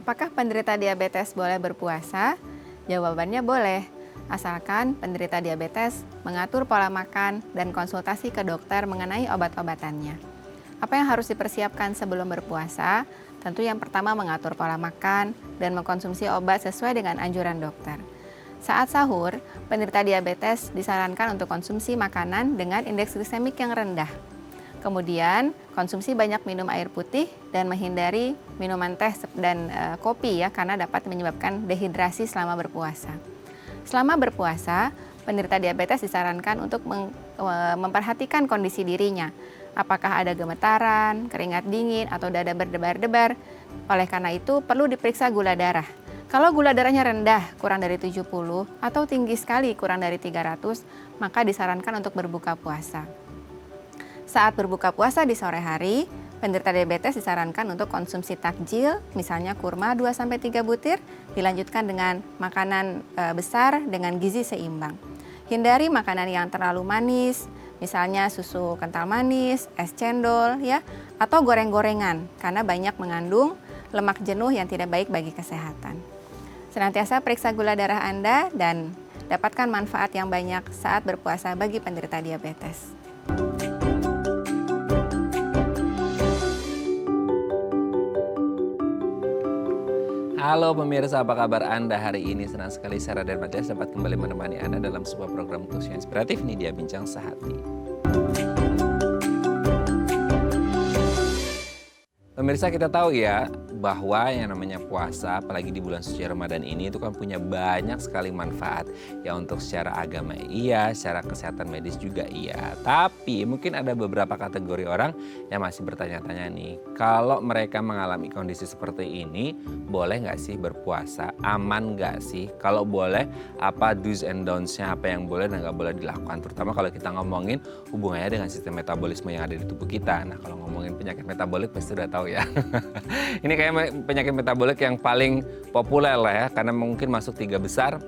Apakah penderita diabetes boleh berpuasa? Jawabannya boleh, asalkan penderita diabetes mengatur pola makan dan konsultasi ke dokter mengenai obat-obatannya. Apa yang harus dipersiapkan sebelum berpuasa? Tentu yang pertama mengatur pola makan dan mengkonsumsi obat sesuai dengan anjuran dokter. Saat sahur, penderita diabetes disarankan untuk konsumsi makanan dengan indeks gliksemik yang rendah. Kemudian, konsumsi banyak minum air putih dan menghindari minuman teh dan kopi ya, karena dapat menyebabkan dehidrasi selama berpuasa. Selama berpuasa, penderita diabetes disarankan untuk memperhatikan kondisi dirinya. Apakah ada gemetaran, keringat dingin, atau dada berdebar-debar. Oleh karena itu, perlu diperiksa gula darah. Kalau gula darahnya rendah, kurang dari 70, atau tinggi sekali, kurang dari 300, maka disarankan untuk berbuka puasa. Saat berbuka puasa di sore hari, penderita diabetes disarankan untuk konsumsi takjil, misalnya kurma 2-3 butir, dilanjutkan dengan makanan besar dengan gizi seimbang. Hindari makanan yang terlalu manis, misalnya susu kental manis, es cendol, ya, atau goreng-gorengan, karena banyak mengandung lemak jenuh yang tidak baik bagi kesehatan. Senantiasa periksa gula darah Anda dan dapatkan manfaat yang banyak saat berpuasa bagi penderita diabetes. Halo pemirsa, apa kabar Anda hari ini? Senang sekali Sarah dan Matias dapat kembali menemani Anda dalam sebuah program talk show inspiratif nih, dia Bincang Sehati. Pemirsa, kita tahu ya bahwa yang namanya puasa, apalagi di bulan suci Ramadan ini, itu kan punya banyak sekali manfaat. Ya untuk secara agama iya, secara kesehatan medis juga iya. Tapi mungkin ada beberapa kategori orang yang masih bertanya-tanya nih, kalau mereka mengalami kondisi seperti ini, boleh nggak sih berpuasa? Aman nggak sih? Kalau boleh, apa do's and don'ts-nya, apa yang boleh dan nggak boleh dilakukan? Terutama kalau kita ngomongin hubungannya dengan sistem metabolisme yang ada di tubuh kita. Nah, kalau ngomongin penyakit metabolik pasti udah tahu ya. Ini kayak penyakit metabolik yang paling populer lah ya, karena mungkin masuk 3 besar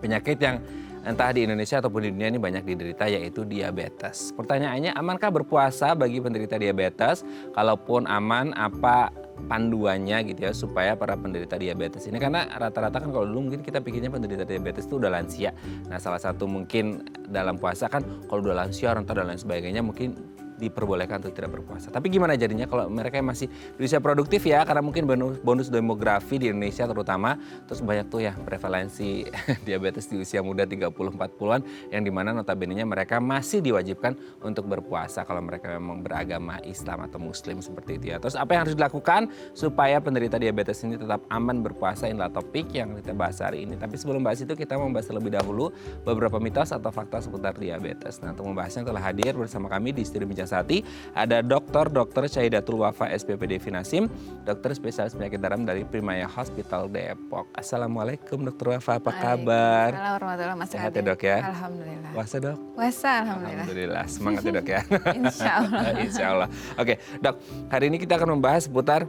penyakit yang entah di Indonesia ataupun di dunia ini banyak diderita, yaitu diabetes. Pertanyaannya, amankah berpuasa bagi penderita diabetes? Kalaupun aman, apa panduannya gitu ya supaya para penderita diabetes ini, karena rata-rata kan kalau dulu mungkin kita pikirnya penderita diabetes itu udah lansia. Nah, salah satu mungkin dalam puasa kan kalau udah lansia, renta dan lain sebagainya mungkin diperbolehkan untuk tidak berpuasa. Tapi gimana jadinya kalau mereka yang masih berusia produktif ya, karena mungkin bonus demografi di Indonesia terutama, terus banyak tuh ya prevalensi diabetes di usia muda 30-40-an yang dimana notabene-nya mereka masih diwajibkan untuk berpuasa kalau mereka memang beragama Islam atau Muslim seperti itu ya. Terus apa yang harus dilakukan supaya penderita diabetes ini tetap aman berpuasa? Inilah topik yang kita bahas hari ini. Tapi sebelum bahas itu kita membahas terlebih dahulu beberapa mitos atau fakta seputar diabetes. Nah, untuk membahasnya telah hadir bersama kami di studio Bincang Sehati ada Dr. Syahidatul Wafa SPPD Finasim, dokter spesialis penyakit dalam dari Primaya Hospital Depok. Assalamualaikum Dr. Wafa, apa kabar? Assalamualaikum warahmatullahi wabarakatuh. Sehat ya Dok ya? Alhamdulillah. Puasa Dok? Puasa, alhamdulillah. Alhamdulillah, semangat ya Dok ya. Insya Allah. Insya Allah. Oke Dok, hari ini kita akan membahas seputar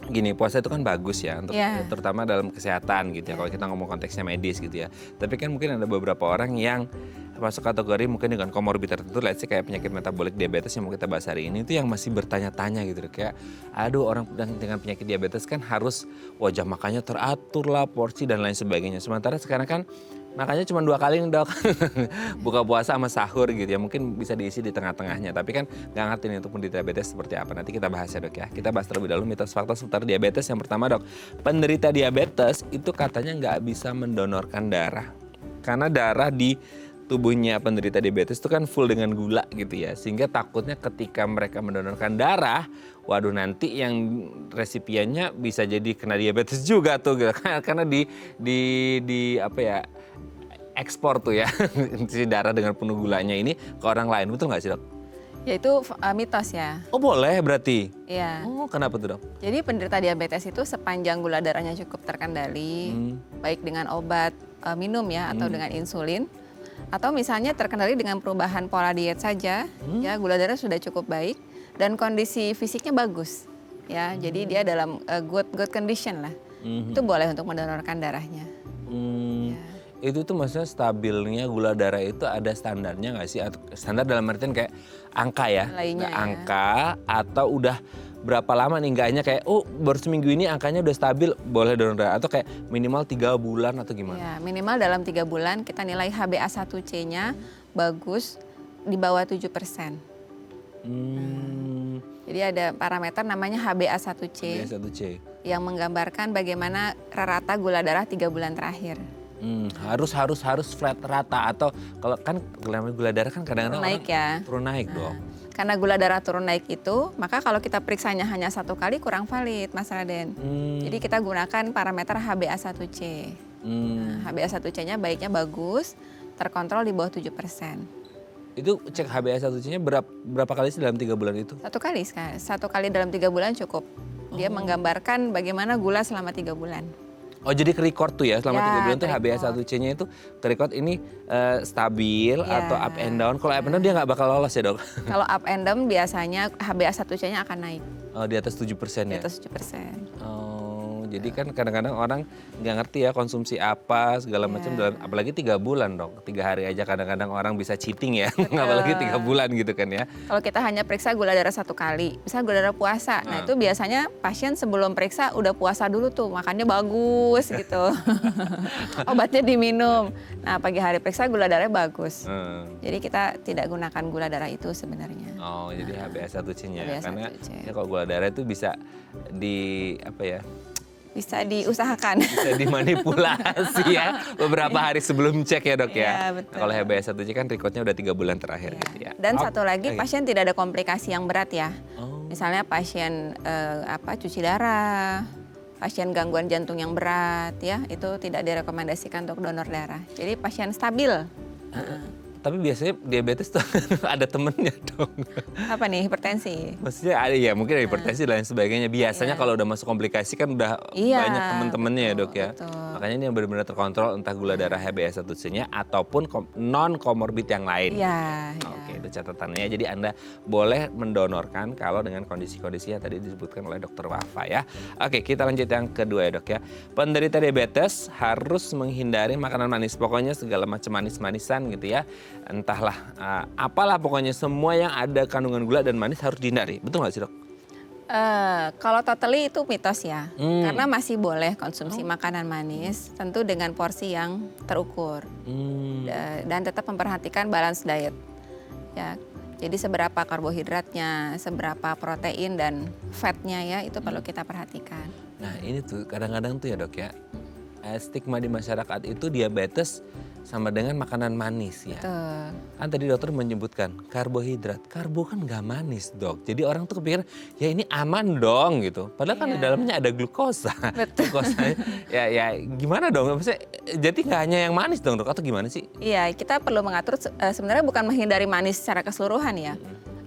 gini, puasa itu kan bagus ya, untuk terutama dalam kesehatan gitu ya, kalau kita ngomong konteksnya medis gitu ya. Tapi kan mungkin ada beberapa orang yang masuk kategori mungkin dengan komorbid tertentu, let's say kayak penyakit metabolik diabetes yang mau kita bahas hari ini, itu yang masih bertanya-tanya gitu. Kayak aduh, orang dengan penyakit diabetes kan harus wajah makannya teratur lah, porsi dan lain sebagainya. Sementara sekarang kan makanya cuma 2 kali nih Dok, buka puasa sama sahur gitu ya, mungkin bisa diisi di tengah-tengahnya. Tapi kan nggak ngerti nih untuk penderita diabetes seperti apa, nanti kita bahas ya Dok ya. Kita bahas terlebih dahulu mitos fakta seputar diabetes. Yang pertama Dok, penderita diabetes itu katanya nggak bisa mendonorkan darah, karena darah di tubuhnya penderita diabetes itu kan full dengan gula gitu ya, sehingga takutnya ketika mereka mendonorkan darah, waduh nanti yang resipiennya bisa jadi kena diabetes juga tuh gitu. Karena di apa ya, ekspor tuh ya si darah dengan penuh gulanya ini ke orang lain, betul nggak sih Dok? Ya itu mitos ya. Oh boleh berarti? Iya. Oh kenapa tuh Dok? Jadi penderita diabetes itu sepanjang gula darahnya cukup terkendali, baik dengan obat minum ya atau dengan insulin, atau misalnya terkendali dengan perubahan pola diet saja, ya gula darah sudah cukup baik dan kondisi fisiknya bagus, ya. Jadi dia dalam good condition lah, itu boleh untuk mendonorkan darahnya. Ya. Itu tuh maksudnya stabilnya gula darah itu ada standarnya nggak sih? Atau standar dalam artian kayak angka ya? Nilainya ya. Angka atau udah berapa lama nih, nggak hanya kayak baru seminggu ini angkanya udah stabil boleh donor darah, atau kayak minimal 3 bulan atau gimana? Ya, minimal dalam 3 bulan kita nilai HbA1c-nya bagus di bawah 7%. Jadi ada parameter namanya HbA1c HbA1c. yang menggambarkan bagaimana rata gula darah 3 bulan terakhir. Harus flat rata, atau kalau kan gula darah kan kadang-kadang Turun naik ya. turun naik dong. Karena gula darah turun naik itu, maka kalau kita periksanya hanya 1 kali kurang valid, Mas Raden. Jadi kita gunakan parameter HbA1c. HbA1c-nya baiknya bagus, terkontrol di bawah 7%. Itu cek HbA1c-nya berapa kali sih dalam 3 bulan itu? 1 kali, 1 kali dalam 3 bulan cukup. Dia menggambarkan bagaimana gula selama 3 bulan. Oh, jadi ke-record tuh ya selama 3 bulan tuh ke-record. HbA1c-nya itu ke-record ini stabil Ya. atau up and down. Kalau up and down dia nggak bakal lolos ya, Dok? Kalau up and down biasanya HbA1c-nya akan naik Oh, di atas 7% di ya? atas 7%. Oh, jadi kan kadang-kadang orang nggak ngerti ya konsumsi apa segala macam dalam, apalagi 3 bulan, Dok. 3 hari aja kadang-kadang orang bisa cheating ya, apalagi 3 bulan gitu kan ya. Kalau kita hanya periksa gula darah 1 kali, misalnya gula darah puasa, nah itu biasanya pasien sebelum periksa udah puasa dulu tuh, makannya bagus gitu. Obatnya diminum. Nah pagi hari periksa gula darahnya bagus. Jadi kita tidak gunakan gula darah itu sebenarnya. Oh, jadi HbA1c-nya. Karena HbA1c. ya kalau gula darah itu bisa Bisa diusahakan. bisa dimanipulasi ya beberapa hari sebelum cek ya, Dok ya. Iya, betul. Kalau HbA1c kan recordnya udah 3 bulan terakhir gitu ya. Dan satu lagi Oke. pasien tidak ada komplikasi yang berat ya. Oh. Misalnya pasien cuci darah, pasien gangguan jantung yang berat ya, itu tidak direkomendasikan untuk donor darah. Jadi pasien stabil. Tapi biasanya diabetes tuh ada temennya dong. Apa nih, hipertensi? Maksudnya ada ya, mungkin ada hipertensi dan lain sebagainya. Biasanya kalau udah masuk komplikasi kan udah Iya, banyak temen-temennya ya, Dok ya. betul. Makanya ini yang benar-benar terkontrol, entah gula darah HbA1c-nya ataupun non komorbid yang lain. Iya. Oke, itu catatannya. Jadi Anda boleh mendonorkan kalau dengan kondisi-kondisi yang tadi disebutkan oleh Dokter Wafa ya. Oke, kita lanjut yang kedua ya, Dok ya. Penderita diabetes harus menghindari makanan manis. Pokoknya segala macam manis-manisan gitu ya. Entahlah apalah, pokoknya semua yang ada kandungan gula dan manis harus dihindari. Betul nggak sih, Dok? Kalau totally itu mitos ya, karena masih boleh konsumsi makanan manis, tentu dengan porsi yang terukur dan tetap memperhatikan balance diet. Ya, jadi seberapa karbohidratnya, seberapa protein dan fatnya ya itu perlu kita perhatikan. Nah ini tuh kadang-kadang tuh ya, Dok ya, stigma di masyarakat itu diabetes sama dengan makanan manis ya. Betul. Kan tadi dokter menyebutkan karbohidrat, karbo kan nggak manis, Dok. Jadi orang tuh kepikir ya ini aman dong gitu. Padahal kan di dalamnya ada glukosa. Betul. Glukosa ya gimana dong? Maksudnya jadi nggak hanya yang manis dong, Dok, atau gimana sih? Iya, kita perlu mengatur sebenarnya bukan menghindari manis secara keseluruhan ya.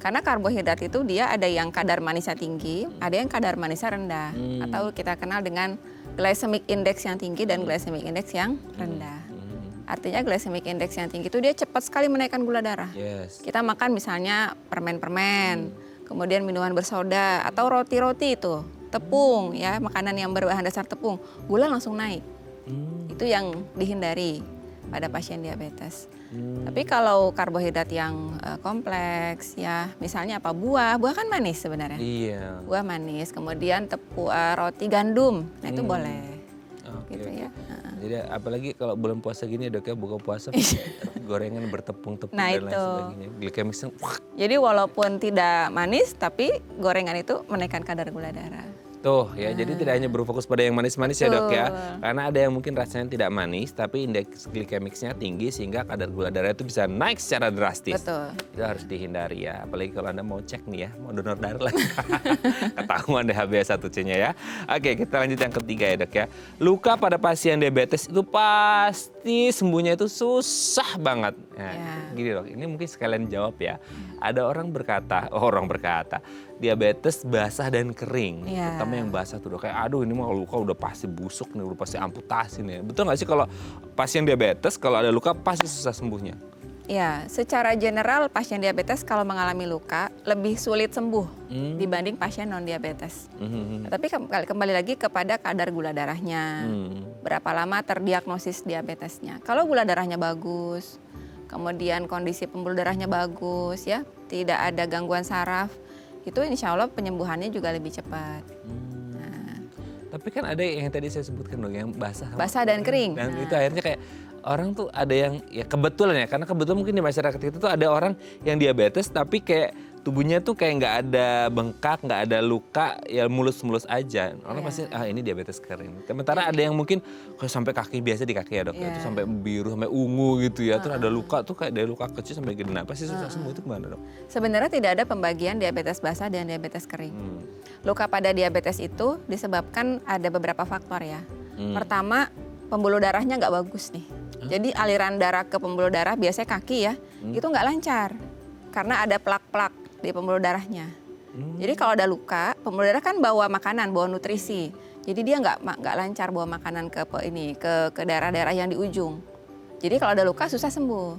Karena karbohidrat itu dia ada yang kadar manisnya tinggi, ada yang kadar manisnya rendah. Atau kita kenal dengan glycemic index yang tinggi dan glycemic index yang rendah. Artinya glycemic index yang tinggi itu dia cepat sekali menaikkan gula darah. Yes. Kita makan misalnya permen-permen, kemudian minuman bersoda atau roti-roti itu, tepung ya, makanan yang berbahan dasar tepung, gula langsung naik. Itu yang dihindari pada pasien diabetes. Tapi kalau karbohidrat yang kompleks ya, misalnya apa, buah kan manis sebenarnya. Iya. Buah manis, kemudian roti gandum, nah itu boleh. Oke, Gitu oke. ya. Jadi apalagi kalau bulan puasa gini ya, Dok ya, buka puasa gorengan bertepung-tepung Nah, dan lain itu. sebagainya. Glikemiknya Jadi walaupun tidak manis, tapi gorengan itu menaikkan kadar gula darah. tuh ya, jadi tidak hanya berfokus pada yang manis-manis ya, Dok ya. Betul. Karena ada yang mungkin rasanya tidak manis tapi indeks glikemiknya tinggi sehingga kadar gula darah itu bisa naik secara drastis. Betul. Itu harus dihindari ya. Apalagi kalau Anda mau cek nih ya, mau donor darah lagi. Ketahuan deh HbA1c-nya ya. Oke, kita lanjut yang ketiga ya, Dok ya. Luka pada pasien diabetes itu pasti sembuhnya itu susah banget. Nah, gini, Dok, ini mungkin sekalian jawab ya. Ada orang berkata, diabetes basah dan kering. Iya. Terutama yang basah tuh, Dok. Kayak aduh ini mah luka udah pasti busuk nih, udah pasti amputasi nih. Betul nggak sih kalau pasien diabetes kalau ada luka pasti susah sembuhnya? Ya, secara general pasien diabetes kalau mengalami luka lebih sulit sembuh dibanding pasien non diabetes. Tapi kembali lagi kepada kadar gula darahnya, berapa lama terdiagnosis diabetesnya. Kalau gula darahnya bagus, kemudian kondisi pembuluh darahnya bagus ya, tidak ada gangguan saraf, itu insya Allah penyembuhannya juga lebih cepat. Tapi kan ada yang tadi saya sebutkan dong, yang basah Dan kering. Dan itu akhirnya kayak orang tuh ada yang ya kebetulan ya, karena kebetulan mungkin di masyarakat kita tuh ada orang yang diabetes tapi kayak tubuhnya tuh kayak nggak ada bengkak, nggak ada luka, ya mulus-mulus aja. Orang pasti ini diabetes kering. Sementara ada yang mungkin kalau sampai kaki, biasa di kaki ya dok, itu sampai biru, sampai ungu gitu ya. Terus ada luka tuh kayak dari luka kecil sampai gede. Apa sih susah sembuh itu gimana dok? Sebenarnya tidak ada pembagian diabetes basah dan diabetes kering. Luka pada diabetes itu disebabkan ada beberapa faktor ya. Pertama, pembuluh darahnya nggak bagus nih. Jadi aliran darah ke pembuluh darah biasanya kaki ya, itu nggak lancar karena ada plak-plak di pembuluh darahnya. Jadi kalau ada luka, pembuluh darah kan bawa makanan, bawa nutrisi. Jadi dia nggak lancar bawa makanan ke daerah-daerah yang di ujung. Jadi kalau ada luka susah sembuh.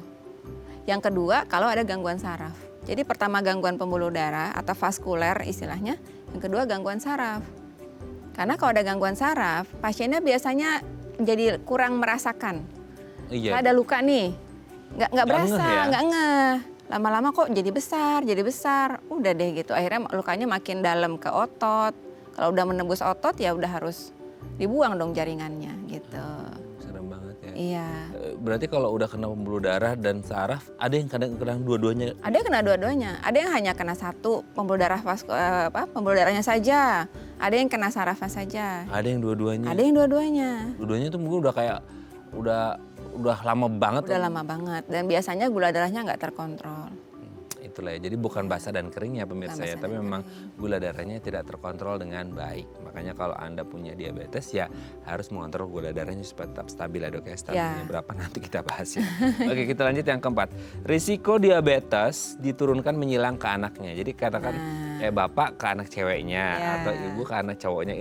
Yang kedua, kalau ada gangguan saraf. Jadi pertama gangguan pembuluh darah atau vaskuler istilahnya, yang kedua gangguan saraf. Karena kalau ada gangguan saraf, pasiennya biasanya jadi kurang merasakan. Iya. Ada luka nih, nggak berasa, ngeh ya? nggak ngeh. Lama-lama kok jadi besar. Udah deh gitu. Akhirnya lukanya makin dalam ke otot. Kalau udah menembus otot ya udah harus dibuang dong jaringannya gitu. Serem banget ya. Iya. Berarti kalau udah kena pembuluh darah dan saraf, ada yang kadang kena dua-duanya. Ada yang kena dua-duanya. Ada yang hanya kena satu pembuluh darahnya saja. Ada yang kena sarafnya saja. Ada yang dua-duanya. Ada yang dua-duanya. Dua-duanya tuh mungkin udah kayak udah lama banget. Udah lama banget. Dan biasanya gula darahnya nggak terkontrol. Itulah ya, jadi bukan basah dan kering ya pemirsa ya, basah tapi dan memang gula darahnya tidak terkontrol dengan baik. Makanya kalau Anda punya diabetes ya harus mengontrol gula darahnya supaya tetap stabil ya dok ya. Stabilnya berapa nanti kita bahas ya. Oke, kita lanjut yang keempat. Risiko diabetes diturunkan menyilang ke anaknya. Jadi katakan bapak ke anak ceweknya atau ibu ke anak cowoknya.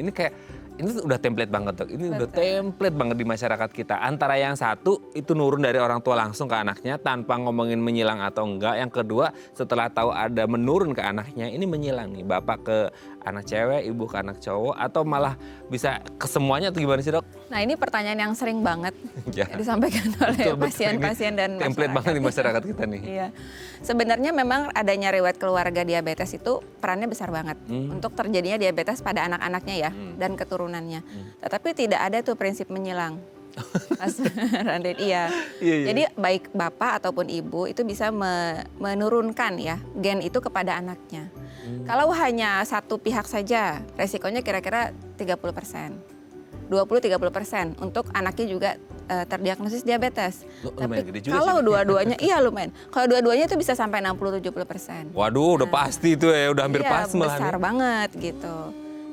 Ini udah template banget dok, ini udah template banget di masyarakat kita. Antara yang satu itu nurun dari orang tua langsung ke anaknya tanpa ngomongin menyilang atau enggak. Yang kedua setelah tahu ada menurun ke anaknya, ini menyilang nih. Bapak ke anak cewek, ibu ke anak cowok, atau malah bisa ke semuanya atau gimana sih dok? Nah ini pertanyaan yang sering banget Ya. disampaikan oleh Betul, pasien-pasien dan template banget di masyarakat kita nih. Iya. Sebenarnya memang adanya riwayat keluarga diabetes itu perannya besar banget untuk terjadinya diabetes pada anak-anaknya ya dan keturunannya. Tetapi tidak ada tuh prinsip menyilang. Mas Randet, iya. Jadi baik bapak ataupun ibu itu bisa menurunkan ya gen itu kepada anaknya. Kalau hanya satu pihak saja, resikonya kira-kira 30%. 20-30% untuk anaknya juga terdiagnosis diabetes. Tapi kalau dua-duanya, iya lumayan. Kalau dua-duanya itu bisa sampai 60-70%. Waduh, udah pasti itu ya, udah hampir pas malah. Besar banget gitu.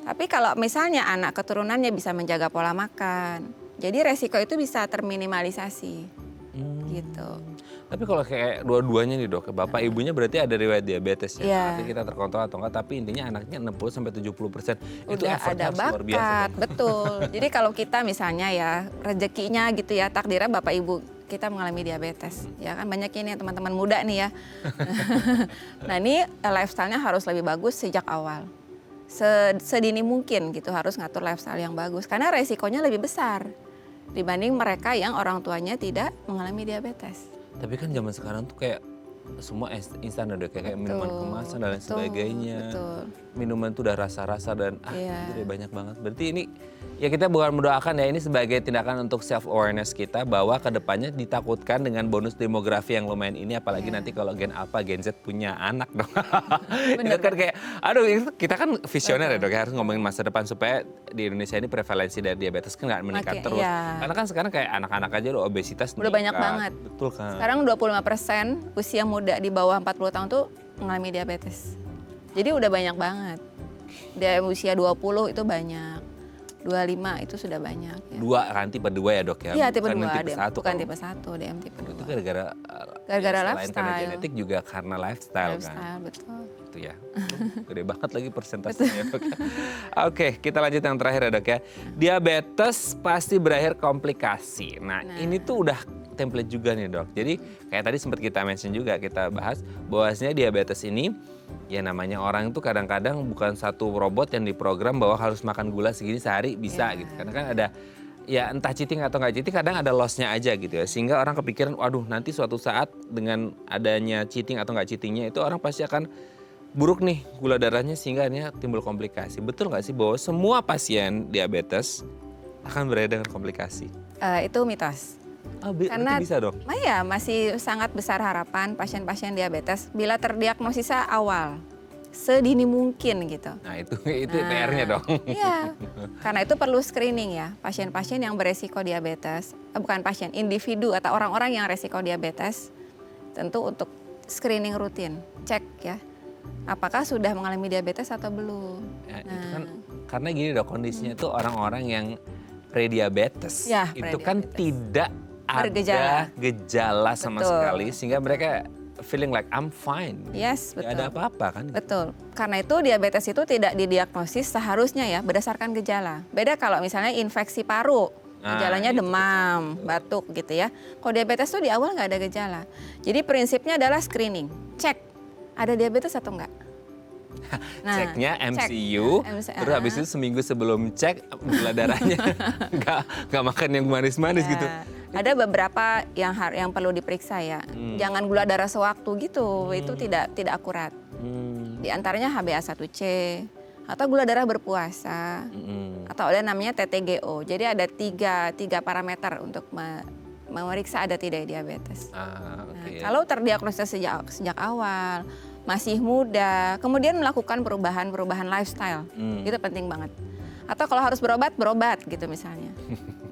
Tapi kalau misalnya anak keturunannya bisa menjaga pola makan, jadi resiko itu bisa terminimalisasi gitu. Tapi kalau kayak dua-duanya nih dok, bapak ibunya berarti ada riwayat diabetes ya. Iya. Artinya kita terkontrol atau enggak, tapi intinya anaknya 60-70%. Itu Udah effortnya ada harus luar biasa bakat, dong. betul. Jadi kalau kita misalnya ya rezekinya gitu ya, takdirnya bapak ibu kita mengalami diabetes. Ya kan banyak ini teman-teman muda nih ya. Nah ini lifestyle-nya harus lebih bagus sejak awal. Sedini mungkin gitu harus ngatur lifestyle yang bagus. Karena resikonya lebih besar dibanding mereka yang orang tuanya tidak mengalami diabetes. Tapi kan zaman sekarang tuh kayak semua instan udah kayak minuman kemasan dan lain sebagainya. Betul. Minuman tuh udah rasa-rasa dan jadi banyak banget. Berarti ini ya kita bukan mendoakan ya, ini sebagai tindakan untuk self awareness kita bahwa kedepannya ditakutkan dengan bonus demografi yang lumayan ini, apalagi nanti kalau gen Alpha, Gen Z punya anak dong. Itu kan kayak, aduh kita kan visioner ya dok ya, harus ngomongin masa depan supaya di Indonesia ini prevalensi dari diabetes kan nggak meningkat terus. Karena kan sekarang kayak anak-anak aja udah obesitas udah banyak banget. Betul kan. Sekarang 25% usia muda di bawah 40 tahun tuh mengalami diabetes. Jadi udah banyak banget. Di usia 20 itu banyak. 25 itu sudah banyak ya. Dua kan tipe 2 ya dok ya? Iya tipe 2, bukan kalau tipe 1, DM tipe 2. itu gara-gara lifestyle. Selain karena genetik juga karena lifestyle kan. Betul. Itu ya. Gede banget lagi persentasenya dok ya. Oke, kita lanjut yang terakhir ya dok ya. Diabetes pasti berakhir komplikasi. Nah ini tuh udah template juga nih dok. Jadi kayak tadi sempat kita mention juga, kita bahas bahwasanya diabetes ini ya namanya orang itu kadang-kadang bukan satu robot yang diprogram bahwa harus makan gula segini sehari bisa gitu. Karena kan ada ya entah cheating atau nggak cheating, kadang ada loss-nya aja gitu ya. Sehingga orang kepikiran waduh nanti suatu saat dengan adanya cheating atau nggak cheatingnya itu orang pasti akan buruk nih gula darahnya sehingga akhirnya timbul komplikasi. Betul nggak sih bahwa semua pasien diabetes akan beredar dengan komplikasi? Itu mitos. Karena bisa dong? Ya, masih sangat besar harapan pasien-pasien diabetes bila terdiagnosisnya awal, sedini mungkin gitu. Nah itu PR-nya dong. Iya, karena itu perlu screening ya. Pasien-pasien yang beresiko diabetes, bukan pasien, individu atau orang-orang yang resiko diabetes, tentu untuk screening rutin, cek ya. Apakah sudah mengalami diabetes atau belum? Ya, itu kan karena gini dong, kondisinya itu orang-orang yang prediabetes. Ya, itu kan tidak bergejala. ada gejala sama sekali sehingga mereka feeling like I'm fine. Yes, betul. Gak ada apa-apa kan? Betul. Karena itu diabetes itu tidak didiagnosis seharusnya ya berdasarkan gejala. Beda kalau misalnya infeksi paru, gejalanya demam, batuk gitu ya. Kalau diabetes tuh di awal nggak ada gejala. Jadi prinsipnya adalah screening, cek ada diabetes atau enggak. Nah, ceknya MCU, terus habis itu seminggu sebelum cek gula darahnya nggak makan yang manis-manis gitu. Ada beberapa yang perlu diperiksa ya. Jangan gula darah sewaktu gitu, itu tidak akurat. Di antaranya HbA1c atau gula darah berpuasa atau ada namanya TTGO. Jadi ada tiga parameter untuk memeriksa ada tidak diabetes. Kalau terdiagnosis sejak awal, masih muda, kemudian melakukan perubahan lifestyle, itu penting banget. Atau kalau harus berobat gitu misalnya.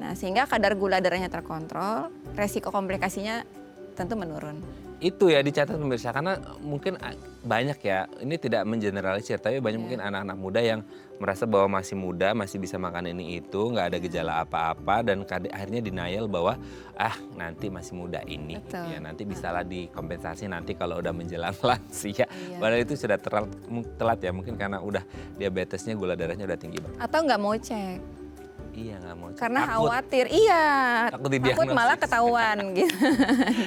Nah, sehingga kadar gula darahnya terkontrol, resiko komplikasinya tentu menurun. Itu ya dicatat pemirsa, karena mungkin banyak ya, ini tidak mengeneralisir, tapi banyak mungkin anak-anak muda yang merasa bahwa masih muda, masih bisa makan ini itu, nggak ada gejala apa-apa, dan akhirnya denial bahwa nanti masih muda ini, gitu ya, nanti bisalah dikompensasi nanti kalau udah menjelang lansia. Padahal itu sudah telat ya, mungkin karena udah diabetesnya, gula darahnya udah tinggi banget. Atau nggak mau cek. Iya, nggak mau cek. Karena takut. Khawatir, takut malah ketahuan gitu.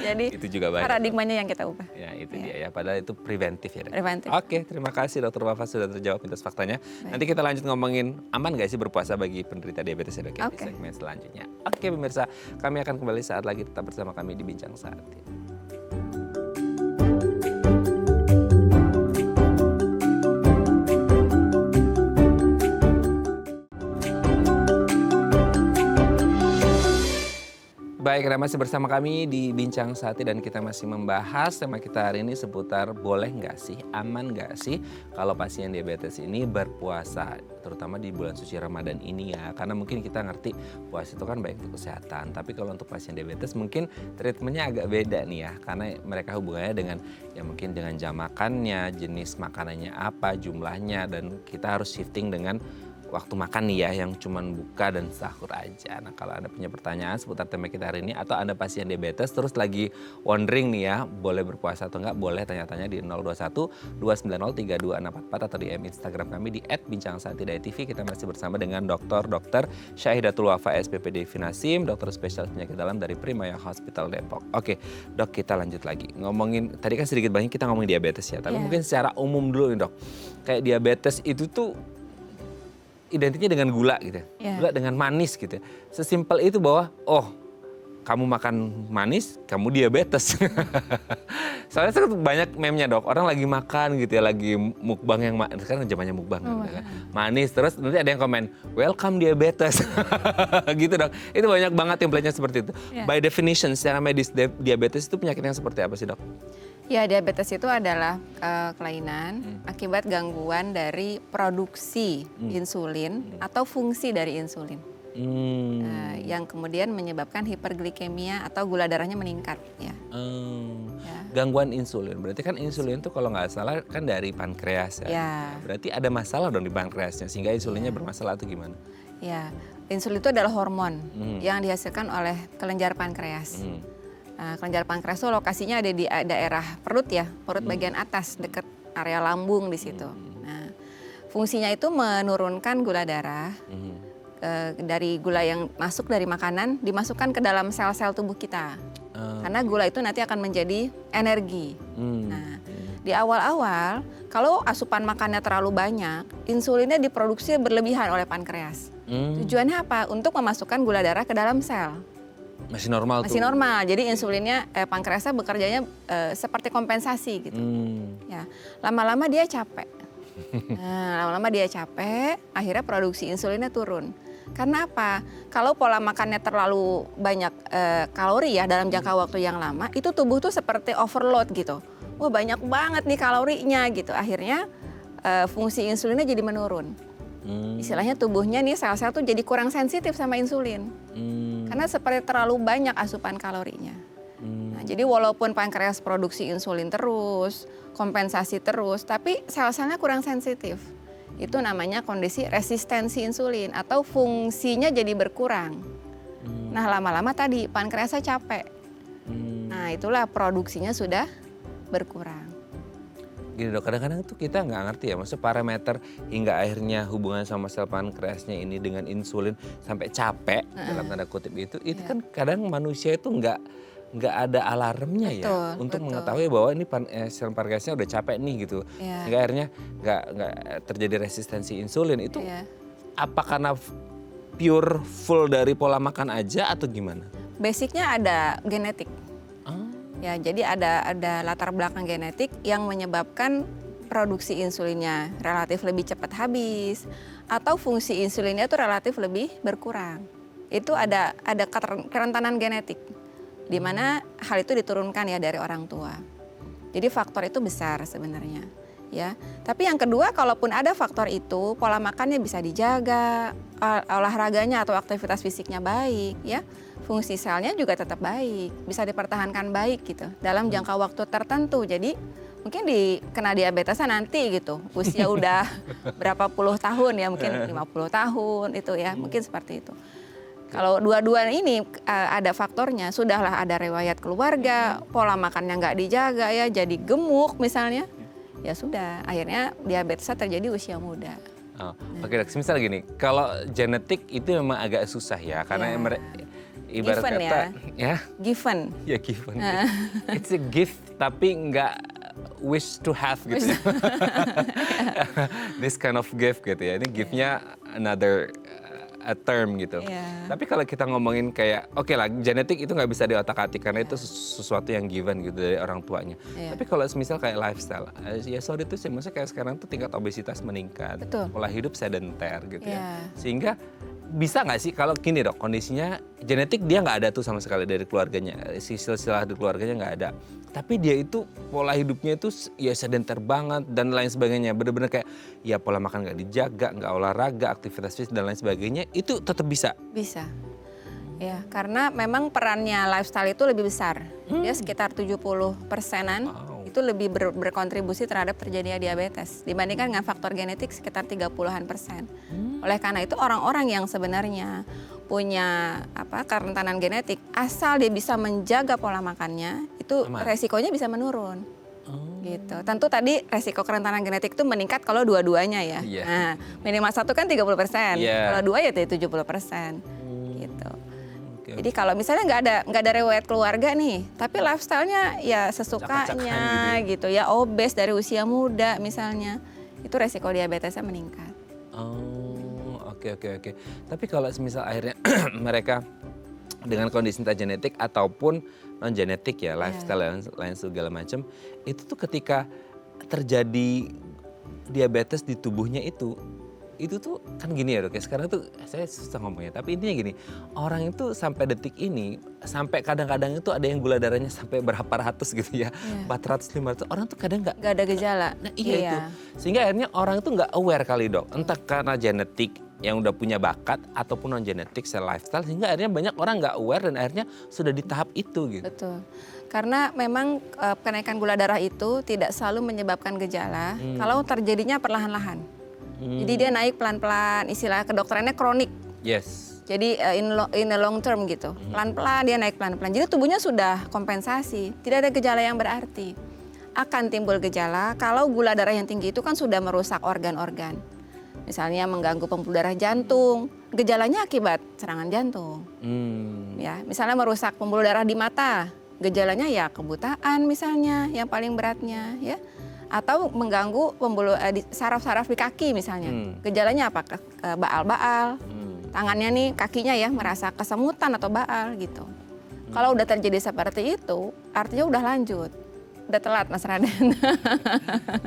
Jadi itu juga banyak. Paradigmanya yang kita ubah. Ya itu dia ya, padahal itu preventif ya. Preventif. Oke, terima kasih Dr. Wafa sudah terjawab mitos faktanya. Nanti kita lanjut ngomongin aman nggak sih berpuasa bagi penderita diabetes ya, Dok, di segmen selanjutnya. Oke pemirsa, kami akan kembali saat lagi, tetap bersama kami di Bincang Sehati. Baik, Anda masih bersama kami di Bincang Sehati dan kita masih membahas tema kita hari ini seputar boleh nggak sih, aman nggak sih kalau pasien diabetes ini berpuasa, terutama di bulan suci Ramadan ini ya. Karena mungkin kita ngerti puasa itu kan baik untuk kesehatan, tapi kalau untuk pasien diabetes mungkin treatmentnya agak beda nih ya. Karena mereka hubungannya dengan ya mungkin dengan jam makannya, jenis makanannya apa, jumlahnya, dan kita harus shifting dengan waktu makan nih ya, yang cuman buka dan sahur aja. Nah kalau Anda punya pertanyaan seputar tema kita hari ini, atau Anda pasien diabetes terus lagi wondering nih ya, boleh berpuasa atau enggak, boleh tanya-tanya di 021-290-3244 atau di Instagram kami di @bincangsehati.tv. Kita masih bersama dengan Dr. Syahidatul Wafa SPPD Finasim, dokter spesialis penyakit dalam dari Primaya Hospital Depok. Oke dok, kita lanjut lagi. Ngomongin, tadi kan sedikit banyak kita ngomongin diabetes ya, tapi mungkin secara umum dulu nih dok. Kayak diabetes itu tuh identiknya dengan gula gitu, gula dengan manis gitu. Sesimpel itu bahwa kamu makan manis, kamu diabetes. Soalnya banyak meme-nya dok, orang lagi makan gitu ya, lagi mukbang yang sekarang zamannya mukbang gitu kan. Manis, terus nanti ada yang komen, welcome diabetes. Gitu dok, itu banyak banget template-nya seperti itu. By definition, secara medis diabetes itu penyakit yang seperti apa sih dok? Ya, diabetes itu adalah kelainan akibat gangguan dari produksi insulin atau fungsi dari insulin. Yang kemudian menyebabkan hiperglikemia atau gula darahnya meningkat. Ya. Gangguan insulin, berarti kan insulin itu kalau nggak salah kan dari pankreas ya. Berarti ada masalah dong di pankreasnya sehingga insulinnya bermasalah atau gimana? Ya, insulin itu adalah hormon yang dihasilkan oleh kelenjar pankreas. Nah, kelenjar pankreas itu lokasinya ada di daerah perut ya, perut bagian atas dekat area lambung di situ. Nah, fungsinya itu menurunkan gula darah dari gula yang masuk dari makanan dimasukkan ke dalam sel-sel tubuh kita. Karena gula itu nanti akan menjadi energi. Nah, di awal-awal kalau asupan makannya terlalu banyak, insulinnya diproduksi berlebihan oleh pankreas. Tujuannya apa? Untuk memasukkan gula darah ke dalam sel. Masih normal tuh. Masih normal. Jadi insulinnya pankreasnya bekerjanya seperti kompensasi gitu. Ya, lama-lama dia capek. Nah, lama-lama dia capek, akhirnya produksi insulinnya turun. Karena apa? Kalau pola makannya terlalu banyak kalori ya dalam jangka waktu yang lama, itu tubuh tuh seperti overload gitu. Wah, banyak banget nih kalorinya gitu. Akhirnya fungsi insulinnya jadi menurun. Istilahnya tubuhnya nih sel-sel tuh jadi kurang sensitif sama insulin. Karena seperti terlalu banyak asupan kalorinya. Nah, jadi walaupun pankreas produksi insulin terus, kompensasi terus, tapi sel-selnya kurang sensitif. Itu namanya kondisi resistensi insulin atau fungsinya jadi berkurang. Nah, lama-lama tadi pankreasnya capek. Nah, itulah produksinya sudah berkurang. Gini dok, kadang-kadang tuh kita nggak ngerti ya, maksudnya parameter hingga akhirnya hubungan sama sel pankreasnya ini dengan insulin sampai capek dalam tanda kutip itu kan kadang manusia itu nggak ada alarmnya ya untuk mengetahui bahwa ini sel pankreasnya udah capek nih gitu, sehingga akhirnya nggak terjadi resistensi insulin itu apa karena pure full dari pola makan aja atau gimana? Basicnya ada genetik. Ya, jadi ada latar belakang genetik yang menyebabkan produksi insulinnya relatif lebih cepat habis atau fungsi insulinnya itu relatif lebih berkurang. Itu ada kerentanan genetik di mana hal itu diturunkan ya dari orang tua. Jadi faktor itu besar sebenarnya. Ya, tapi yang kedua, kalaupun ada faktor itu, pola makannya bisa dijaga, olahraganya atau aktivitas fisiknya baik, ya. Fungsi selnya juga tetap baik, bisa dipertahankan baik gitu dalam jangka waktu tertentu. Jadi mungkin kena diabetesnya nanti gitu, usia udah berapa puluh tahun ya, mungkin 50 tahun itu ya, mungkin seperti itu. Kalau dua-dua ini ada faktornya, sudahlah ada riwayat keluarga, pola makannya nggak dijaga ya, jadi gemuk misalnya, ya sudah, akhirnya diabetesnya terjadi usia muda. Oh, oke, misalnya gini, kalau genetik itu memang agak susah ya, karena ibarat given kata ya given. Ya given. It's a gift tapi nggak wish to have gitu. This kind of gift gitu ya. Ini giftnya another a term gitu. Tapi kalau kita ngomongin kayak oke lah, genetik itu nggak bisa diotak-atik karena itu sesuatu yang given gitu dari orang tuanya. Tapi kalau misal kayak lifestyle, ya sorry itu sih, maksudnya kayak sekarang tuh tingkat obesitas meningkat, pola hidup sedenter gitu ya. Sehingga bisa nggak sih kalau gini dok, kondisinya genetik dia nggak ada tuh sama sekali dari keluarganya, silsilah di keluarganya nggak ada. Tapi dia itu pola hidupnya itu ya sedenter banget dan lain sebagainya. Bener-bener kayak ya pola makan nggak dijaga, nggak olahraga, aktivitas fisik dan lain sebagainya, itu tetap bisa? Bisa. Ya, karena memang perannya lifestyle itu lebih besar. Ya sekitar 70%-an itu lebih berkontribusi terhadap terjadinya diabetes dibandingkan dengan faktor genetik sekitar 30-an%. Oleh karena itu orang-orang yang sebenarnya punya kerentanan genetik, asal dia bisa menjaga pola makannya, itu resikonya bisa menurun. Gitu. Tentu tadi resiko kerentanan genetik itu meningkat kalau dua-duanya ya. Nah, minimal satu kan 30%, kalau dua ya 70%. Gitu. Jadi kalau misalnya nggak ada riwayat keluarga nih, tapi lifestyle-nya ya sesukanya gitu ya, obes dari usia muda misalnya, itu resiko diabetesnya meningkat. Oke. Tapi kalau misal akhirnya mereka dengan kondisi entah genetik ataupun non genetik ya, lifestyle dan lain segala macam, itu tuh ketika terjadi diabetes di tubuhnya itu tuh kan gini ya dok ya, sekarang tuh saya susah ngomongnya, tapi intinya gini, orang itu sampai detik ini, sampai kadang-kadang itu ada yang gula darahnya sampai berapa ratus gitu ya, 400, 500, orang tuh kadang nggak ada gejala. Nah itu, sehingga akhirnya orang itu nggak aware kali dok, entah karena genetik yang udah punya bakat ataupun non genetik, lifestyle, sehingga akhirnya banyak orang nggak aware dan akhirnya sudah di tahap itu gitu. Betul. Karena memang kenaikan gula darah itu tidak selalu menyebabkan gejala kalau terjadinya perlahan-lahan. Jadi dia naik pelan-pelan, istilah kedokterannya kronik. Yes. Jadi in the long term gitu, pelan-pelan dia naik pelan-pelan. Jadi tubuhnya sudah kompensasi, tidak ada gejala yang berarti. Akan timbul gejala kalau gula darah yang tinggi itu kan sudah merusak organ-organ. Misalnya mengganggu pembuluh darah jantung, gejalanya akibat serangan jantung. Ya, misalnya merusak pembuluh darah di mata, gejalanya ya kebutaan misalnya yang paling beratnya ya. Atau mengganggu pembuluh saraf-saraf di kaki misalnya. Gejalanya apa? Baal-baal. Tangannya nih, kakinya ya merasa kesemutan atau baal gitu. Kalau udah terjadi seperti itu, artinya udah lanjut. Udah telat, Mas Raden.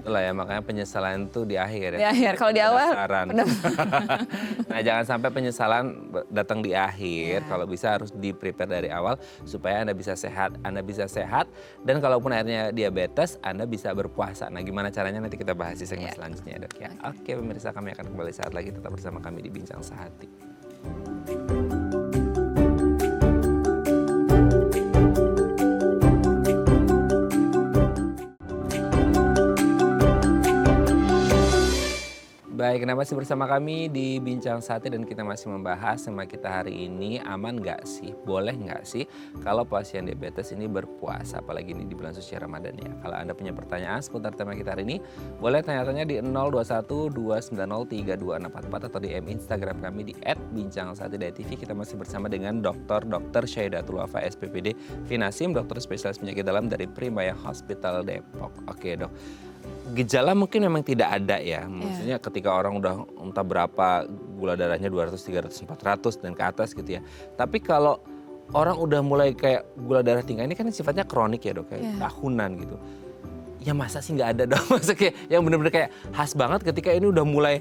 Itulah ya, makanya penyesalan itu di akhir Di ya. akhir, kalau di awal, Pendaftaran. Nah, jangan sampai penyesalan datang di akhir. Ya. Kalau bisa harus di-prepare dari awal supaya Anda bisa sehat, dan kalaupun akhirnya diabetes, Anda bisa berpuasa. Nah, gimana caranya nanti kita bahas di segmen selanjutnya, Dok ya. Oke, pemirsa, kami akan kembali saat lagi, tetap bersama kami di Bincang Sehati. Baik, Anda masih bersama kami di Bincang Sehati dan kita masih membahas tema kita hari ini, aman nggak sih, boleh nggak sih kalau pasien diabetes ini berpuasa, apalagi ini di bulan suci Ramadan ya. Kalau Anda punya pertanyaan seputar tema kita hari ini, boleh tanya-tanya di 021-290-3244 atau di Instagram kami di @bincang-sehati.tv. Kita masih bersama dengan Dr. Syaidatul Wafa, SPPD Finasim, dokter spesialis penyakit dalam dari Primaya Hospital Depok. Oke, Dok. Gejala mungkin memang tidak ada ya, maksudnya ketika orang udah entah berapa gula darahnya 200, 300, 400 dan ke atas gitu ya. Tapi kalau orang udah mulai kayak gula darah tinggi, ini kan sifatnya kronik ya, Dok, kayak tahunan gitu. Ya masa sih nggak ada, Dok? Masa kayak yang benar-benar kayak khas banget ketika ini udah mulai,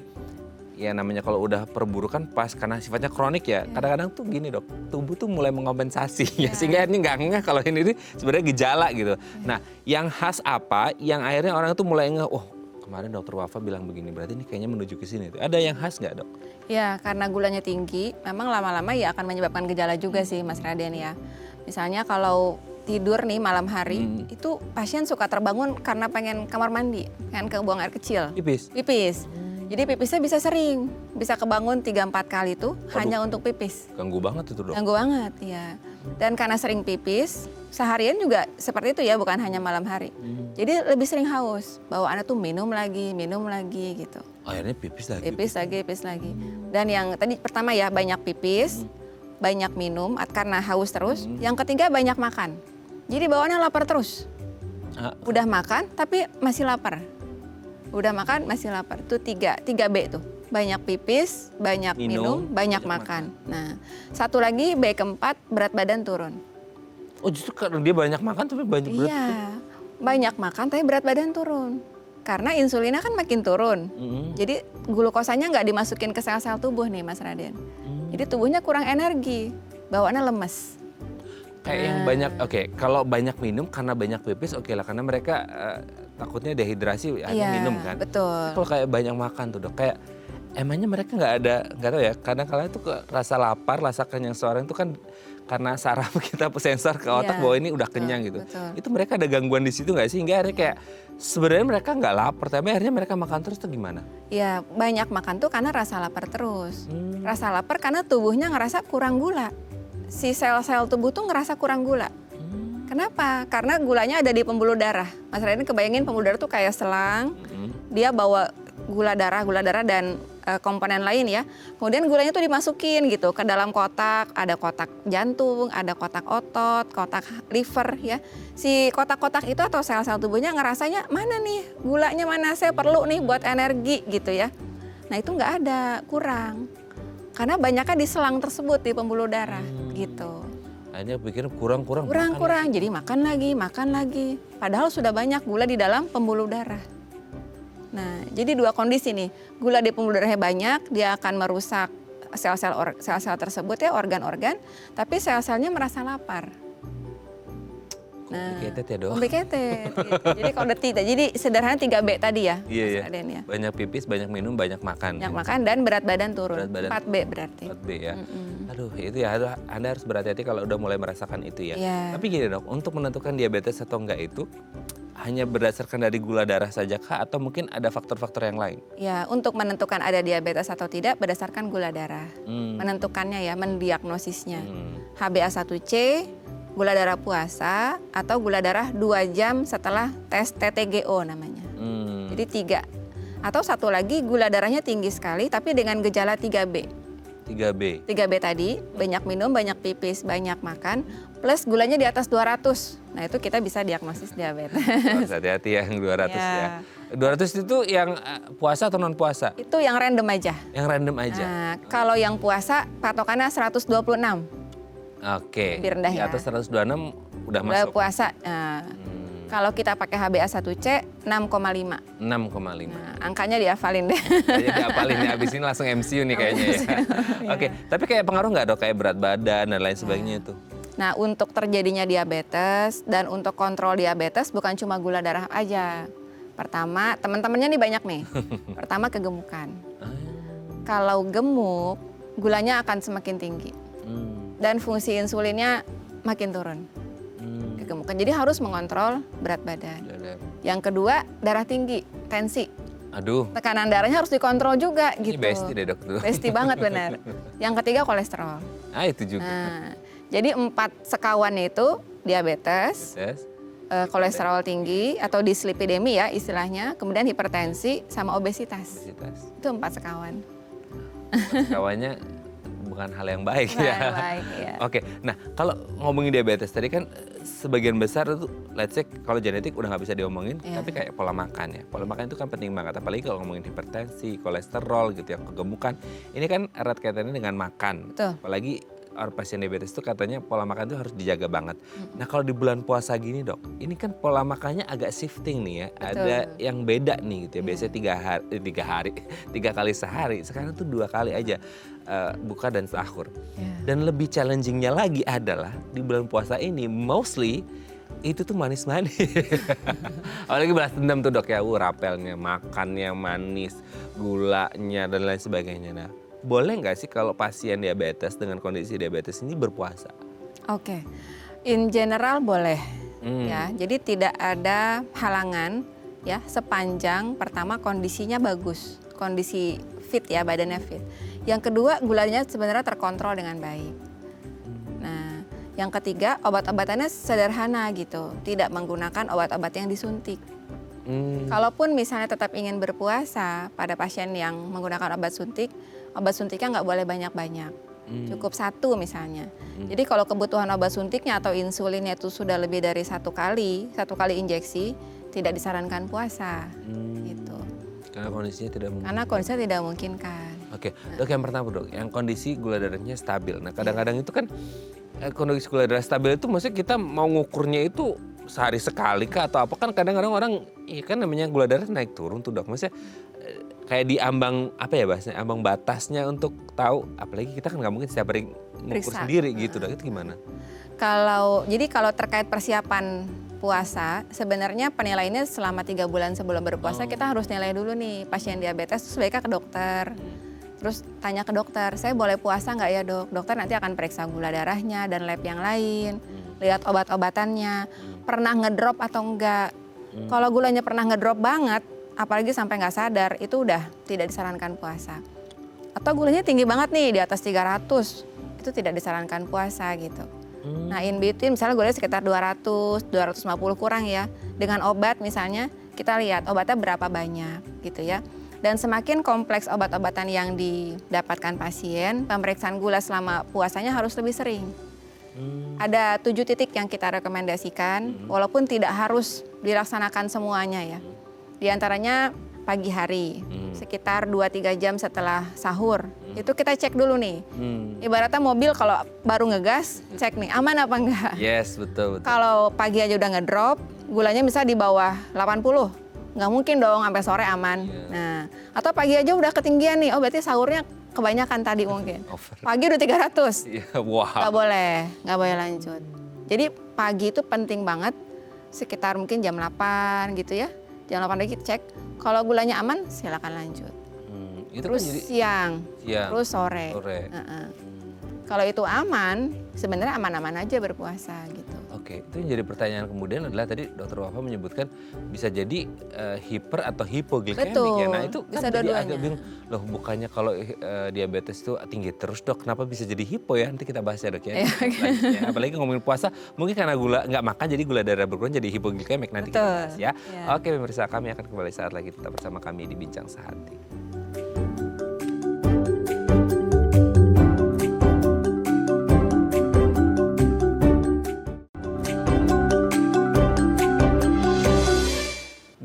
ya namanya kalau udah perburukan pas karena sifatnya kronik ya. Kadang-kadang tuh gini, Dok, tubuh tuh mulai mengompensasi ya, sehingga ini nggak kalau ini sebenarnya gejala gitu. Nah, yang khas apa yang akhirnya orang tuh mulai oh kemarin Dokter Wafa bilang begini, berarti ini kayaknya menuju ke sini. Ada yang khas nggak, Dok? Ya, karena gulanya tinggi, memang lama-lama ya akan menyebabkan gejala juga sih, Mas Raden ya. Misalnya kalau tidur nih malam hari, itu pasien suka terbangun karena pengen kamar mandi, kan buang air kecil. Pipis? Pipis. Jadi pipisnya bisa sering, bisa kebangun 3-4 kali tuh hanya untuk pipis. Ganggu banget itu, Dok. Ganggu banget, ya. Dan karena sering pipis, seharian juga seperti itu ya, bukan hanya malam hari. Jadi lebih sering haus, bawaannya tuh minum lagi gitu. Akhirnya pipis lagi. Pipis lagi. Dan yang tadi pertama ya, banyak pipis, banyak minum karena haus terus. Yang ketiga banyak makan. Jadi bawaannya lapar terus. Udah makan tapi masih lapar. Udah makan masih lapar. Itu 3B tuh. Banyak pipis, banyak minum, banyak makan. Nah, satu lagi B keempat, berat badan turun. Oh, justru karena dia banyak makan tapi banyak berat. Iya, banyak makan tapi berat badan turun. Karena insulinnya kan makin turun. Jadi glukosanya nggak dimasukin ke sel-sel tubuh nih, Mas Raden. Jadi tubuhnya kurang energi, bawaannya lemes. Kayak yang banyak, kalau banyak minum karena banyak pipis lah, karena mereka takutnya dehidrasi, hanya minum kan. Betul. Kalau kayak banyak makan tuh, Dok, kayak emangnya mereka nggak tahu ya, kadang-kadang itu rasa lapar, rasa kenyang seorang itu kan karena saraf kita sensor ke otak bahwa ini udah kenyang gitu. Betul. Itu mereka ada gangguan di situ nggak sih? Hingga akhirnya kayak sebenarnya mereka nggak lapar, tapi akhirnya mereka makan terus tuh gimana? Ya, banyak makan tuh karena rasa lapar terus. Rasa lapar karena tubuhnya ngerasa kurang gula. Si sel-sel tubuh tuh ngerasa kurang gula. Kenapa? Karena gulanya ada di pembuluh darah. Mas Raden kebayangin pembuluh darah tuh kayak selang. Dia bawa gula darah dan komponen lain ya. Kemudian gulanya tuh dimasukin gitu ke dalam kotak. Ada kotak jantung, ada kotak otot, kotak liver ya. Si kotak-kotak itu atau sel-sel tubuhnya ngerasanya mana nih gulanya, mana saya perlu nih buat energi gitu ya. Nah itu nggak ada, kurang. Karena banyaknya di selang tersebut di pembuluh darah gitu. Akhirnya pikir kurang. Jadi makan lagi. Padahal sudah banyak gula di dalam pembuluh darah. Nah, jadi dua kondisi nih. Gula di pembuluh darahnya banyak, dia akan merusak sel-sel tersebut ya, organ-organ. Tapi sel-selnya merasa lapar. Nah, complicated ya, Dok. Complicated. Gitu. Jadi kalau jadi sederhana 3B tadi ya. Iya. Ya. Banyak pipis, banyak minum, banyak makan. Banyak makan dan berat badan turun. 4B berarti. 4B ya. Aduh, itu ya, Anda harus berhati-hati kalau udah mulai merasakan itu ya. Tapi gini, Dok, untuk menentukan diabetes atau enggak itu hanya berdasarkan dari gula darah saja kah atau mungkin ada faktor-faktor yang lain? Ya, untuk menentukan ada diabetes atau tidak berdasarkan gula darah. Menentukannya ya, mendiagnosisnya. HbA1c, gula darah puasa, atau gula darah 2 jam setelah tes TTGO namanya. Jadi 3. Atau satu lagi gula darahnya tinggi sekali tapi dengan gejala 3B. 3B tadi, banyak minum, banyak pipis, banyak makan, plus gulanya di atas 200. Nah itu kita bisa diagnosis diabetes. Hati-hati yang 200 ya. 200 itu yang puasa atau non puasa? Itu yang random aja. Yang random aja. Nah, kalau yang puasa patokannya 126. Oke. Lebih rendah Di ya. atas 126 udah Udah masuk. puasa. Nah, kalau kita pakai HbA1c 6,5. 6,5. Nah, angkanya dihafalin deh. Kayaknya diapalin nih, abis ini langsung MCU nih kayaknya ya. Oke, tapi kayak pengaruh nggak dok, kayak berat badan dan lain sebagainya itu? Nah, untuk terjadinya diabetes dan untuk kontrol diabetes bukan cuma gula darah aja. Pertama, teman-temannya nih banyak nih. Pertama, kegemukan. Kalau gemuk, gulanya akan semakin tinggi. Dan fungsi insulinnya makin turun. Kegemukan. Jadi harus mengontrol berat badan. Yang kedua, darah tinggi, tensi. Aduh, Tekanan darahnya harus dikontrol juga ini gitu. bestie deh dok tuh. Bestie banget benar. Yang ketiga, kolesterol. Ah itu juga. Nah, jadi 4 sekawan itu diabetes, Yes. kolesterol tinggi atau dislipidemi ya istilahnya, kemudian hipertensi sama obesitas. Obesitas. Itu 4 sekawan. Kawannya bukan hal yang baik ya. Baik, ya. Oke, nah kalau ngomongin diabetes tadi kan sebagian besar itu, let's say kalau genetik udah nggak bisa diomongin, Iya. tapi kayak pola makan ya. Pola makan itu kan penting banget, apalagi kalau ngomongin hipertensi, kolesterol gitu ya, kegemukan. Ini kan erat kaitannya dengan makan. Betul. Apalagi orang pasien diabetes itu katanya pola makan itu harus dijaga banget. Nah kalau di bulan puasa gini dok, ini kan pola makannya agak shifting nih ya. Betul. Ada yang beda nih gitu ya. Biasanya 3 kali sehari. Sekarang tuh 2 kali aja buka dan sahur. Ya. Dan lebih challengingnya lagi adalah di bulan puasa ini mostly itu tuh manis-manis. Apalagi balas dendam tuh dok ya. Rapelnya, makannya manis, gulanya dan lain sebagainya. Nah, boleh nggak sih kalau pasien diabetes dengan kondisi diabetes ini berpuasa? Oke, in general boleh Hmm. ya. Jadi tidak ada halangan ya sepanjang pertama kondisinya bagus, kondisi fit ya, badannya fit. Yang kedua gulanya sebenarnya terkontrol dengan baik. Nah, yang ketiga obat-obatannya sederhana gitu, tidak menggunakan obat-obat yang disuntik. Kalaupun misalnya tetap ingin berpuasa pada pasien yang menggunakan obat suntiknya nggak boleh banyak-banyak. Cukup 1 misalnya. Jadi kalau kebutuhan obat suntiknya atau insulinnya itu sudah lebih dari 1 kali injeksi, tidak disarankan puasa. Gitu. Karena kondisinya tidak mungkin. Karena kondisinya tidak memungkinkan. Oke, dok yang pertama dok, yang kondisi gula darahnya stabil. Nah kadang-kadang itu kan kondisi gula darah stabil itu maksudnya kita mau ngukurnya itu sehari sekali kah atau apa, kan kadang-kadang orang ya kan namanya gula darah naik turun tuh dok. Maksudnya kayak di ambang apa ya bahasanya, ambang batasnya untuk tahu, apalagi kita kan nggak mungkin setiap hari ngukur Periksa. sendiri gitu dok, itu gimana? Kalau terkait persiapan puasa, sebenarnya penilaiannya selama 3 bulan sebelum berpuasa kita harus nilai dulu nih pasien diabetes, terus sebaiknya ke dokter. Terus tanya ke dokter, saya boleh puasa nggak ya dok? Dokter nanti akan periksa gula darahnya dan lab yang lain, lihat obat-obatannya, pernah ngedrop atau enggak. Kalau gulanya pernah ngedrop banget, apalagi sampai nggak sadar, itu udah tidak disarankan puasa. Atau gulanya tinggi banget nih, di atas 300, itu tidak disarankan puasa gitu. Nah in between misalnya gulanya sekitar 200, 250 kurang ya. Dengan obat misalnya kita lihat obatnya berapa banyak gitu ya. Dan semakin kompleks obat-obatan yang didapatkan pasien, pemeriksaan gula selama puasanya harus lebih sering. Ada 7 titik yang kita rekomendasikan, walaupun tidak harus dilaksanakan semuanya ya. Di antaranya pagi hari, sekitar 2-3 jam setelah sahur, itu kita cek dulu nih. Ibaratnya mobil kalau baru ngegas, cek nih aman apa enggak. Yes, betul. Kalau pagi aja udah ngedrop, gulanya bisa di bawah 80. Nggak mungkin dong sampai sore aman. Nah, atau pagi aja udah ketinggian nih, oh berarti sahurnya kebanyakan tadi mungkin. Over. Pagi udah 300, Iya, wow. nggak boleh lanjut. Jadi pagi itu penting banget, sekitar mungkin jam 8 gitu ya. Jam 8 lagi cek, kalau gulanya aman silakan lanjut. Itu Terus kan jadi siang, siang, terus sore. sore. Kalau itu aman, sebenarnya aman-aman aja berpuasa gitu. Oke, itu yang jadi pertanyaan kemudian adalah tadi Dokter Wafa menyebutkan bisa jadi hiper atau hipoglikemik ya. Nah itu bisa kan jadi dua-duanya. agak bingung. Loh bukannya kalau diabetes itu tinggi terus dok, kenapa bisa jadi hipo ya? Nanti kita bahas ya dok ya. Selanjutnya. Apalagi ngomongin puasa, mungkin karena gula nggak makan jadi gula darah berkurang jadi hipoglikemik. Nanti kita Betul. bahas ya. Ya. Oke pemirsa, kami akan kembali saat lagi tetap bersama kami di Bincang Sehati.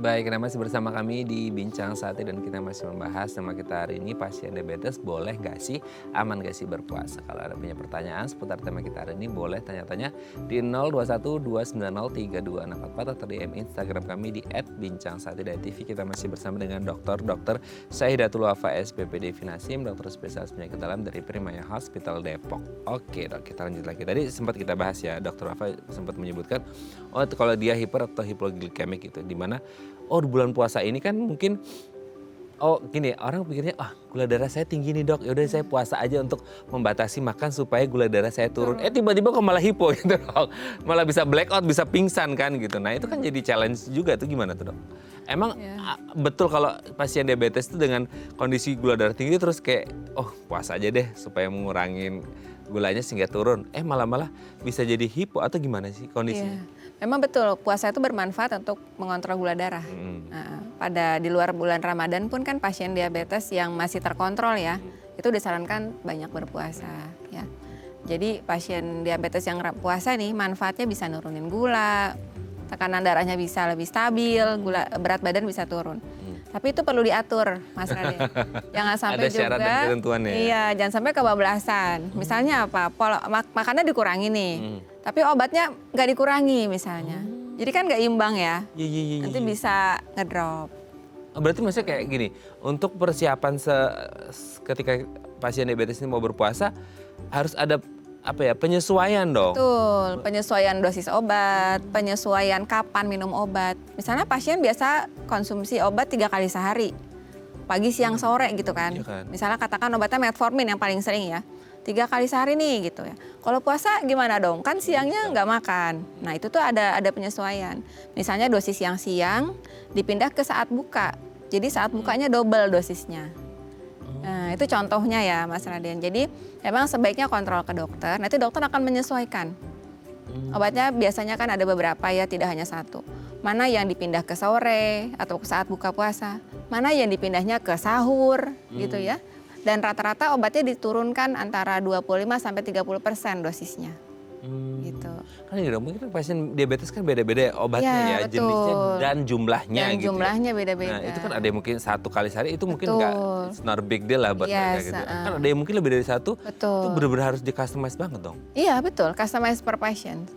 Baik Baik, Anda masih bersama kami di Bincang Sate dan kita masih membahas tema kita hari ini, pasien diabetes boleh nggak sih, aman nggak sih berpuasa? Kalau ada punya pertanyaan seputar tema kita hari ini boleh tanya-tanya di 0212903244 atau DM Instagram kami di @bincangSate.tv. Kita masih bersama dengan Dr. Syahidatul Wafa SPPD Finasim, dokter spesialis penyakit dalam dari Primaya Hospital Depok. Oke dok, kita lanjut lagi. Tadi sempat kita bahas ya, Dr. Wafa sempat menyebutkan, oh kalau dia hiper atau hipoglikemik gitu, di mana di bulan puasa ini kan mungkin gini, orang pikirnya gula darah saya tinggi nih dok, yaudah saya puasa aja untuk membatasi makan supaya gula darah saya turun. Tiba-tiba kok malah hipo gitu dok, malah bisa blackout, bisa pingsan kan gitu. Nah itu kan jadi challenge juga tuh, gimana tuh dok? Emang betul kalau pasien diabetes itu dengan kondisi gula darah tinggi terus kayak puasa aja deh supaya mengurangin gulanya sehingga turun, malah bisa jadi hipo atau gimana sih kondisinya? Memang betul, puasa itu bermanfaat untuk mengontrol gula darah. Nah, di luar bulan Ramadan pun kan pasien diabetes yang masih terkontrol ya, itu disarankan banyak berpuasa ya. Jadi pasien diabetes yang puasa nih manfaatnya bisa nurunin gula, tekanan darahnya bisa lebih stabil, berat badan bisa turun. Tapi itu perlu diatur, Mas Raden. Jangan sampai Ada syarat dan ketentuannya. Iya, jangan sampai kebablasan. Misalnya apa? Makannya dikurangi nih, tapi obatnya nggak dikurangi misalnya. Jadi kan nggak imbang ya. Nanti bisa ngedrop. Berarti maksudnya kayak gini, untuk persiapan ketika pasien diabetes ini mau berpuasa harus ada penyesuaian dong. Betul, penyesuaian dosis obat, penyesuaian kapan minum obat. Misalnya pasien biasa konsumsi obat 3 kali sehari, pagi, siang, sore gitu kan. Iya kan. Misalnya katakan obatnya metformin yang paling sering ya, 3 kali sehari nih gitu ya. Kalau puasa gimana dong? Kan siangnya nggak makan. Nah itu tuh ada penyesuaian. Misalnya dosis siang dipindah ke saat buka. Jadi saat bukanya double dosisnya. Nah itu contohnya ya Mas Raden. Jadi memang sebaiknya kontrol ke dokter, nanti dokter akan menyesuaikan. Obatnya biasanya kan ada beberapa ya, tidak hanya satu. Mana yang dipindah ke sore atau saat buka puasa, mana yang dipindahnya ke sahur gitu ya. Dan rata-rata obatnya diturunkan antara 25-30% dosisnya. Gitu. Kan ini dong, mungkin pasien diabetes kan beda-beda obatnya ya, betul. jenisnya dan jumlahnya Dan gitu. jumlahnya beda-beda. Nah itu kan ada yang mungkin 1 kali sehari, itu mungkin nggak, it's not a big deal lah buat mereka gitu. Kan ada yang mungkin lebih dari 1, itu benar-benar harus di-customize banget dong. Iya betul, customize per patient.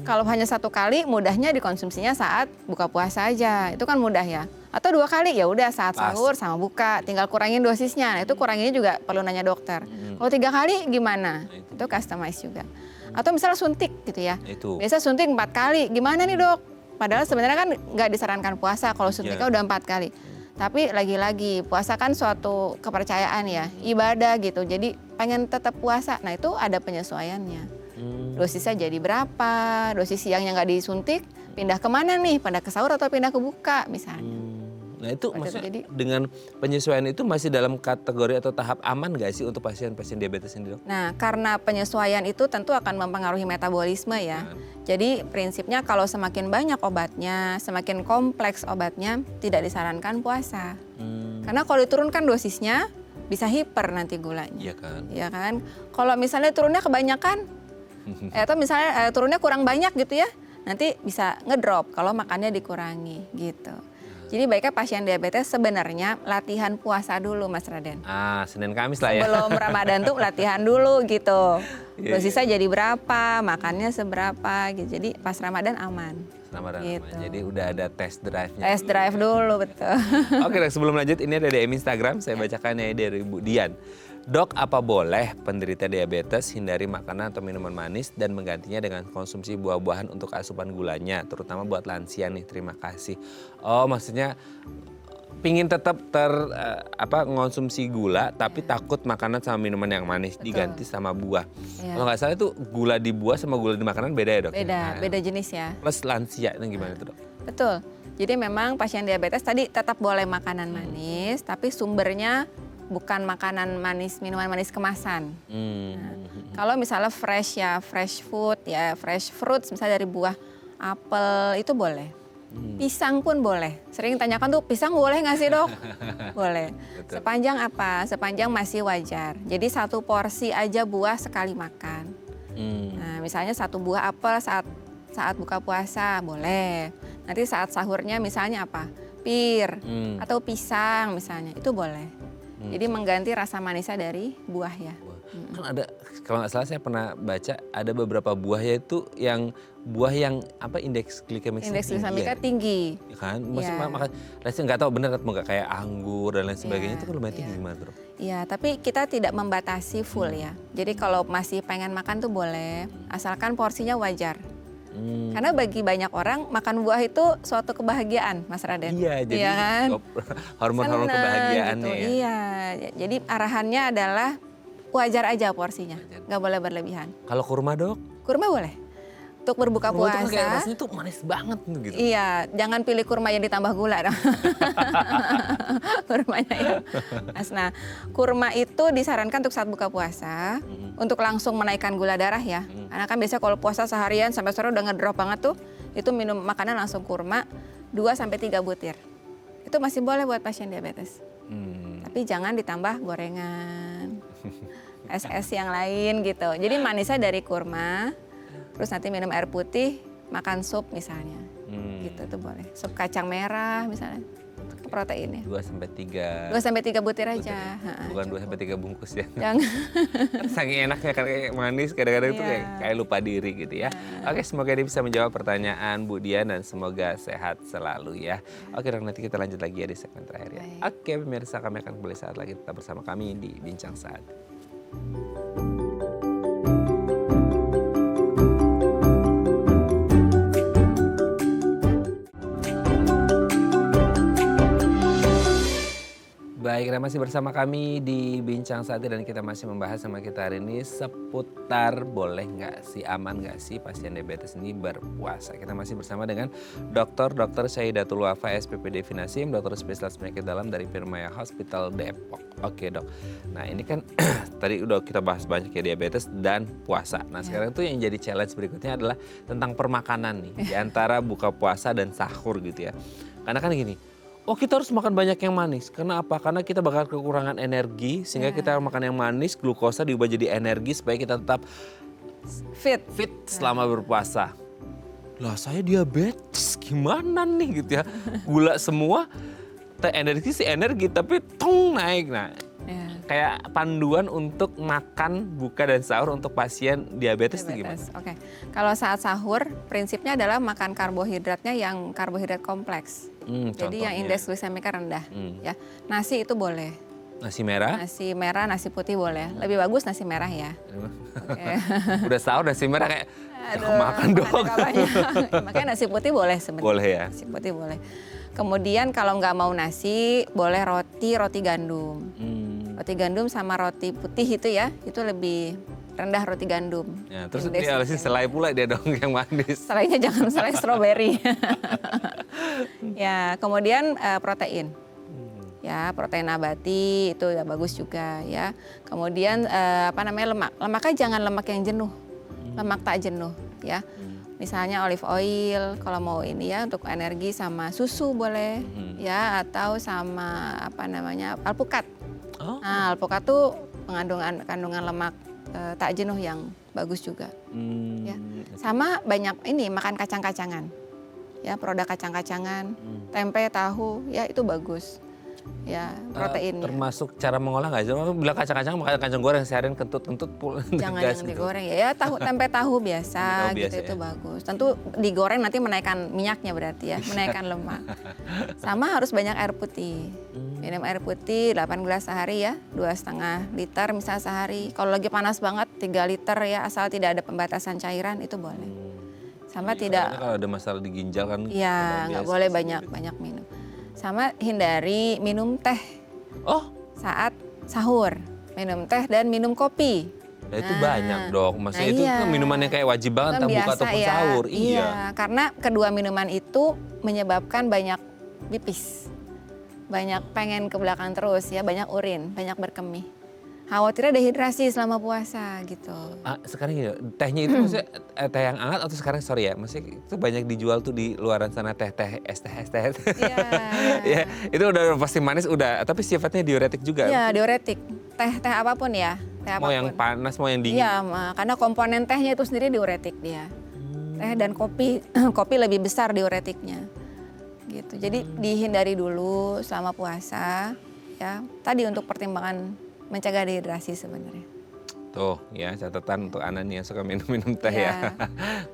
Kalau hanya 1 kali, mudahnya dikonsumsinya saat buka puasa aja, itu kan mudah ya. Atau 2 kali ya udah saat sahur sama buka, tinggal kurangin dosisnya. Nah itu kuranginnya juga perlu nanya dokter. Kalau 3 kali gimana? Itu customize juga. Atau misalnya suntik gitu ya. Biasa suntik 4 kali, gimana nih dok? Padahal sebenarnya kan nggak disarankan puasa kalau suntiknya udah 4 kali. Tapi lagi-lagi puasa kan suatu kepercayaan ya, ibadah gitu. Jadi pengen tetap puasa, nah itu ada penyesuaiannya. Dosisnya jadi berapa, dosis siangnya nggak disuntik, pindah kemana nih? Pindah ke sahur atau pindah ke buka misalnya. Nah itu maksudnya dengan penyesuaian itu masih dalam kategori atau tahap aman nggak sih untuk pasien-pasien diabetes ini dok? Nah karena penyesuaian itu tentu akan mempengaruhi metabolisme ya. Jadi prinsipnya kalau semakin banyak obatnya, semakin kompleks obatnya, tidak disarankan puasa. Karena kalau diturunkan dosisnya bisa hiper nanti gulanya. Iya kan? Iya kan? Kalau misalnya turunnya kebanyakan, atau misalnya turunnya kurang banyak gitu ya, nanti bisa ngedrop kalau makannya dikurangi gitu. Jadi baiknya pasien diabetes sebenarnya latihan puasa dulu Mas Raden. Senin Kamis lah ya. Sebelum Ramadan tuh latihan dulu gitu. Dosisnya jadi berapa, makannya seberapa gitu. Jadi pas Ramadan aman. Ramadan gitu. aman. Jadi udah ada test drive-nya. Test drive dulu betul. Oke dok, sebelum lanjut ini ada DM Instagram, saya bacakan ya dari Bu Dian. Dok, apa boleh penderita diabetes hindari makanan atau minuman manis dan menggantinya dengan konsumsi buah-buahan untuk asupan gulanya, terutama buat lansia nih, terima kasih. Maksudnya pingin tetap mengonsumsi gula tapi takut makanan sama minuman yang manis diganti sama buah. Kalau nggak salah itu gula di buah sama gula di makanan beda ya dok? Beda jenis ya. Plus lansia itu gimana tuh dok? Betul, jadi memang pasien diabetes tadi tetap boleh makanan manis tapi sumbernya bukan makanan manis, minuman manis kemasan. Nah, kalau misalnya fresh ya, fresh food ya, fresh fruits misalnya dari buah apel itu boleh. Pisang pun boleh. Sering tanyakan tuh pisang boleh nggak sih dok? Boleh. Betul. Sepanjang apa? Sepanjang masih wajar. Jadi 1 porsi aja buah sekali makan. Nah misalnya 1 buah apel saat buka puasa boleh. Nanti saat sahurnya misalnya apa? pir, atau pisang misalnya, itu boleh. Jadi mengganti rasa manisnya dari buah ya. Kan ada, kalau nggak salah saya pernah baca ada beberapa buah yaitu yang buah yang apa indeks glikemiknya Indeks glisemiknya tinggi. ya kan? Maksudnya Iya. makan, saya nggak tahu benar atau nggak kayak anggur dan lain sebagainya itu kan lumayan tinggi gimana Dok? Iya, tapi kita tidak membatasi full ya. Jadi kalau masih pengen makan tuh boleh, asalkan porsinya wajar. Karena bagi banyak orang makan buah itu suatu kebahagiaan, Mas Raden. Iya, jadi Iya kan? hormon-hormon Seneng kebahagiaannya gitu. ya. Iya, jadi arahannya adalah wajar aja porsinya, nggak boleh berlebihan. Kalau kurma Dok? Kurma boleh. Untuk berbuka Kurma itu kan kayak puasa, rasanya tuh manis banget gitu. iya, jangan pilih kurma yang ditambah gula dong. Kurmanya ya. Nah, kurma itu disarankan untuk saat buka puasa, untuk langsung menaikkan gula darah ya. Karena kan biasanya kalau puasa seharian sampai sore udah ngedrop banget tuh, itu minum makanan langsung kurma 2-3 butir. Itu masih boleh buat pasien diabetes. Tapi jangan ditambah gorengan, es-es yang lain gitu. Jadi manisnya dari kurma, terus nanti minum air putih, makan sup misalnya. Gitu tuh boleh. Sup kacang merah misalnya. Proteinnya. 2-3 2-3 butir aja. bukan 2-3 bungkus ya. Jangan. Saking enaknya kan kayak manis kadang-kadang itu Iya. kayak lupa diri gitu ya. Oke, semoga dia bisa menjawab pertanyaan Bu Dian dan semoga sehat selalu ya. Oke, Dok, nanti kita lanjut lagi ya di segmen terakhir ya. Baik. Oke, pemirsa, kami akan kembali saat lagi tetap bersama kami di Bincang Saat. Baik, Anda masih bersama kami di Bincang Saat dan kita masih membahas sama kita hari ini seputar boleh nggak sih, aman nggak sih pasien diabetes ini berpuasa. Kita masih bersama dengan Dr. Syahidatul Wafa SPPD Finasim, dokter spesialis penyakit dalam dari Firmaya Hospital Depok. Oke Dok, nah ini kan tadi udah kita bahas banyak ya diabetes dan puasa. Nah sekarang tuh yang jadi challenge berikutnya adalah tentang permakanan nih, di antara buka puasa dan sahur gitu ya. Karena kan gini, oh kita harus makan banyak yang manis. Karena apa? Karena kita bakal kekurangan energi sehingga kita makan yang manis, glukosa diubah jadi energi supaya kita tetap Fit. selama berpuasa. Lah saya diabetes gimana nih gitu ya. Gula semua, energi sih energi tapi tong naik. Nah Ya. kayak panduan untuk makan, buka dan sahur untuk pasien diabetes itu gimana? Diabetes. Oke. Kalau saat sahur, prinsipnya adalah makan karbohidratnya yang karbohidrat kompleks. Jadi yang Contohnya. indeks glisemika rendah. Ya, nasi itu boleh. Nasi merah? Nasi merah, nasi putih boleh. Lebih bagus nasi merah ya. Oke. Udah sahur nasi merah kayak Aduh, makan dong. agak banyak. Makanya nasi putih boleh sebenarnya. Boleh ya? Nasi putih boleh. Kemudian kalau nggak mau nasi, boleh roti gandum. Roti gandum sama roti putih itu ya, itu lebih rendah roti gandum. Ya, terus Indeks dia alasin selai pula dia dong yang manis. Selainya jangan selai stroberi. Ya, kemudian protein. Ya, protein nabati itu ya bagus juga ya. Kemudian lemak. Lemaknya jangan lemak yang jenuh. Lemak tak jenuh ya. Misalnya olive oil kalau mau ini ya untuk energi, sama susu boleh ya, atau sama alpukat. Oh. Nah, alpukat tuh kandungan lemak tak jenuh yang bagus juga. Ya. Sama banyak ini makan kacang-kacangan. Ya, produk kacang-kacangan, tempe, tahu, ya itu bagus. Ya, proteinnya. Termasuk cara mengolah nggak sih? Orang bilang kacang-kacang makan kacang goreng seharian kentut-kentut Jangan gas yang gitu. digoreng ya, tempe tahu biasa Tahu gitu biasa itu ya. bagus. Tentu digoreng nanti menaikkan minyaknya berarti ya, menaikkan lemak. Sama harus banyak air putih. Minum air putih 8 gelas sehari ya, 2,5 liter misalnya sehari. Kalau lagi panas banget 3 liter ya, asal tidak ada pembatasan cairan itu boleh. Sama tidak, Kalau ada masalah di ginjal kan. ya nggak boleh banyak minum. Sama hindari minum teh Oh, saat sahur. Minum teh dan minum kopi. ya itu banyak dok. Maksudnya itu iya. kan minuman yang kayak wajib banget Kan entah buka biasa ataupun ya. sahur. Iya, karena kedua minuman itu menyebabkan banyak pipis. Banyak pengen ke belakang terus ya, banyak urin, banyak berkemih. Khawatirnya dehidrasi selama puasa gitu. Sekarang gini, tehnya itu maksudnya teh yang hangat atau sekarang sorry ya, maksudnya itu banyak dijual tuh di luaran sana teh es teh. Iya. Ya, itu udah pasti manis udah, tapi sifatnya diuretik juga. Iya, diuretik. Teh apapun ya, teh Mau apapun. yang panas, mau yang dingin. Iya, karena komponen tehnya itu sendiri diuretik dia. Teh dan kopi, kopi lebih besar diuretiknya. gitu. Jadi dihindari dulu selama puasa ya. Tadi untuk pertimbangan mencegah dehidrasi sebenarnya. Tuh ya catatan untuk Ana nih yang suka minum-minum teh Iya.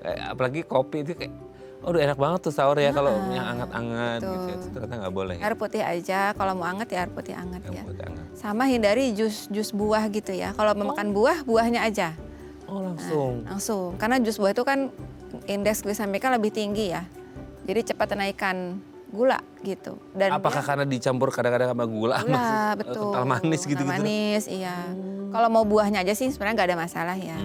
ya. Apalagi kopi itu kayak, aduh enak banget tuh sahur ya kalau yang anget-anget gitu ya. Itu ternyata nggak boleh. Air putih aja, kalau mau anget ya air putih anget ya. Yang buat anget. Sama hindari jus buah gitu ya. Kalau mau makan buah, buahnya aja. Oh langsung. Langsung. Karena jus buah itu kan indeks glisemika lebih tinggi ya. Jadi cepat menaikkan gula gitu. Dan Apakah karena dicampur kadang-kadang sama gula? gula, betul. Kental manis gitu-gitu? Kental manis, iya. Kalau mau buahnya aja sih sebenarnya nggak ada masalah ya.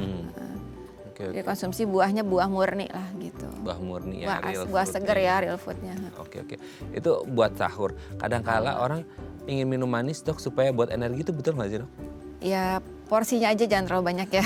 Oke, Jadi konsumsi buahnya buah murni lah gitu. buah murni ya, real Buah fruit seger ya, real foodnya. Oke. Itu buat sahur. Kadang-kala orang ingin minum manis dok supaya buat energi itu betul nggak sih dok? Ya porsinya aja jangan terlalu banyak ya.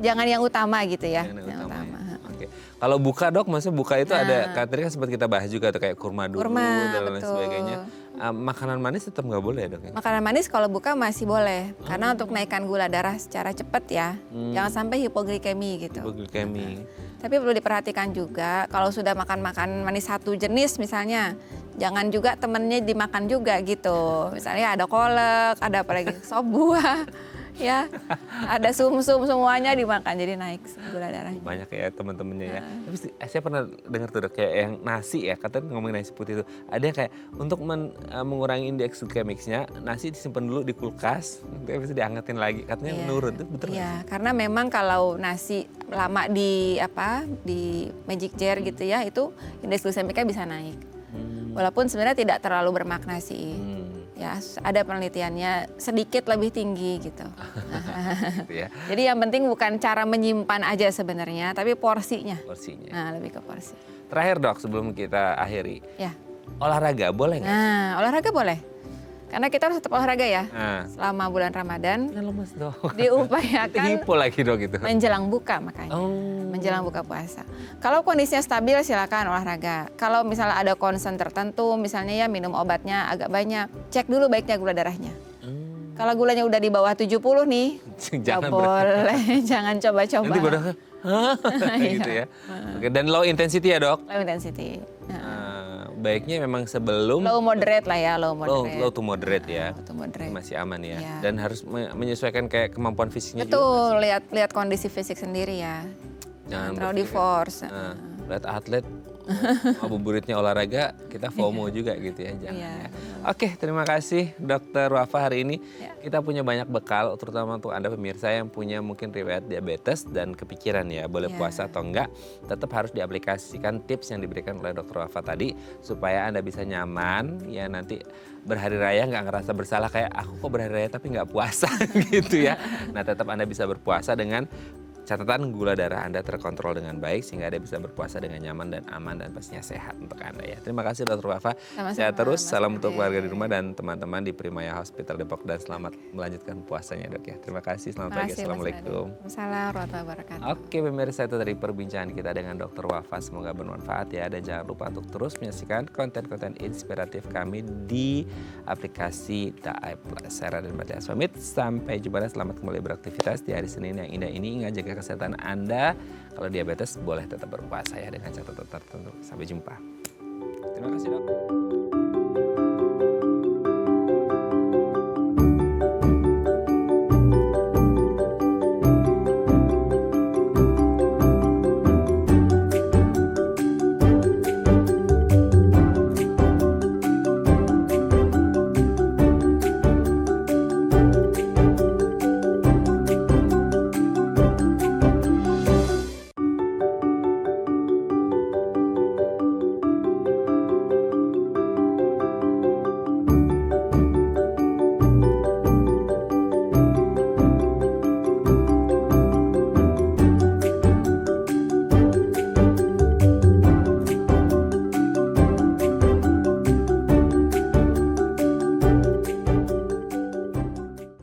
Jangan yang utama gitu ya. Yang utama ya. Oke. Kalau buka dok, maksudnya buka itu ada, tadi kan sempat kita bahas juga tuh kayak kurma dulu dan lain betul. sebagainya. Makanan manis tetap nggak boleh ya dok? Ya? Makanan manis kalau buka masih boleh. Karena untuk naikkan gula darah secara cepat ya. Jangan sampai hipoglikemi gitu. Hipoglikemi. Tapi perlu diperhatikan juga kalau sudah makan manis satu jenis misalnya, jangan juga temennya dimakan juga gitu. Misalnya ada kolak, ada apalagi sop buah, ya, ada sumsum semuanya dimakan jadi naik gula darahnya. Banyak ya teman-temannya ya. Tapi saya pernah dengar tuh dok, kayak yang nasi ya, katanya ngomongin nasi putih itu. Ada yang kayak untuk mengurangi indeks glikemiknya, nasi disimpan dulu di kulkas, nanti bisa diangetin lagi. Katanya menurun, itu betul nggak Iya, sih? karena memang kalau nasi lama di magic jar gitu ya, itu indeks glisemiknya bisa naik. Walaupun sebenarnya tidak terlalu bermakna sih. Ya, ada penelitiannya sedikit lebih tinggi gitu. Gitu ya, Jadi yang penting bukan cara menyimpan aja sebenarnya, tapi porsinya. porsinya. Nah, lebih ke porsi. Terakhir dok, sebelum kita akhiri, Ya. olahraga boleh nggak? Nah, olahraga boleh. Karena kita harus tetap olahraga ya. Nah, Selama bulan Ramadan kan lemes dok. diupayakan Hipo lagi dok itu. menjelang buka makanya. Menjelang buka puasa. Kalau kondisinya stabil silakan olahraga. Kalau misalnya ada concern tertentu, misalnya ya minum obatnya agak banyak, cek dulu baiknya gula darahnya. Kalau gulanya udah di bawah 70 nih, Jangan nggak boleh, jangan coba-coba. Nanti badan gitu ya. Oke, dan low intensity ya dok? Low intensity. Baiknya memang sebelum Low moderate lah ya, low moderate. low to moderate ya. Low to moderate. Masih aman ya. Iya. Dan harus menyesuaikan kayak kemampuan fisiknya juga. Betul, lihat kondisi fisik sendiri ya. Jangan terlalu di berpikir, force. lihat atlet ngabuburitnya olahraga, kita FOMO juga gitu ya. Jangan Iya. ya. Oke, terima kasih Dokter Wafa hari ini. Ya. Kita punya banyak bekal, terutama untuk Anda pemirsa yang punya mungkin riwayat diabetes dan kepikiran ya, boleh Ya. puasa atau enggak. Tetap harus diaplikasikan tips yang diberikan oleh Dokter Wafa tadi supaya Anda bisa nyaman ya, nanti berhari raya nggak ngerasa bersalah kayak aku kok berhari raya tapi nggak puasa gitu ya. Nah, tetap Anda bisa berpuasa dengan catatan gula darah Anda terkontrol dengan baik sehingga Anda bisa berpuasa dengan nyaman dan aman dan pastinya sehat untuk Anda ya. Terima kasih Dr. Wafa. Sama-sama, Sehat terus, Mas salam untuk Ade. keluarga di rumah dan teman-teman di Primaya Hospital Depok dan selamat melanjutkan puasanya dok ya. Terima kasih, selamat Terima pagi, kasih, Mas Assalamualaikum. Ade. Assalamualaikum warahmatullahi wabarakatuh. Oke pemirsa, itu dari perbincangan kita dengan Dr. Wafa, semoga bermanfaat ya. Dan jangan lupa untuk terus menyaksikan konten-konten inspiratif kami di aplikasi Daai Plus. Saya Raden Batias pamit, sampai jumpa dan selamat kembali beraktivitas di hari Senin yang indah ini. Ingat jaga kesehatan Anda. Kalau diabetes boleh tetap berpuasa ya dengan catatan tertentu. Sampai jumpa. Terima kasih dok.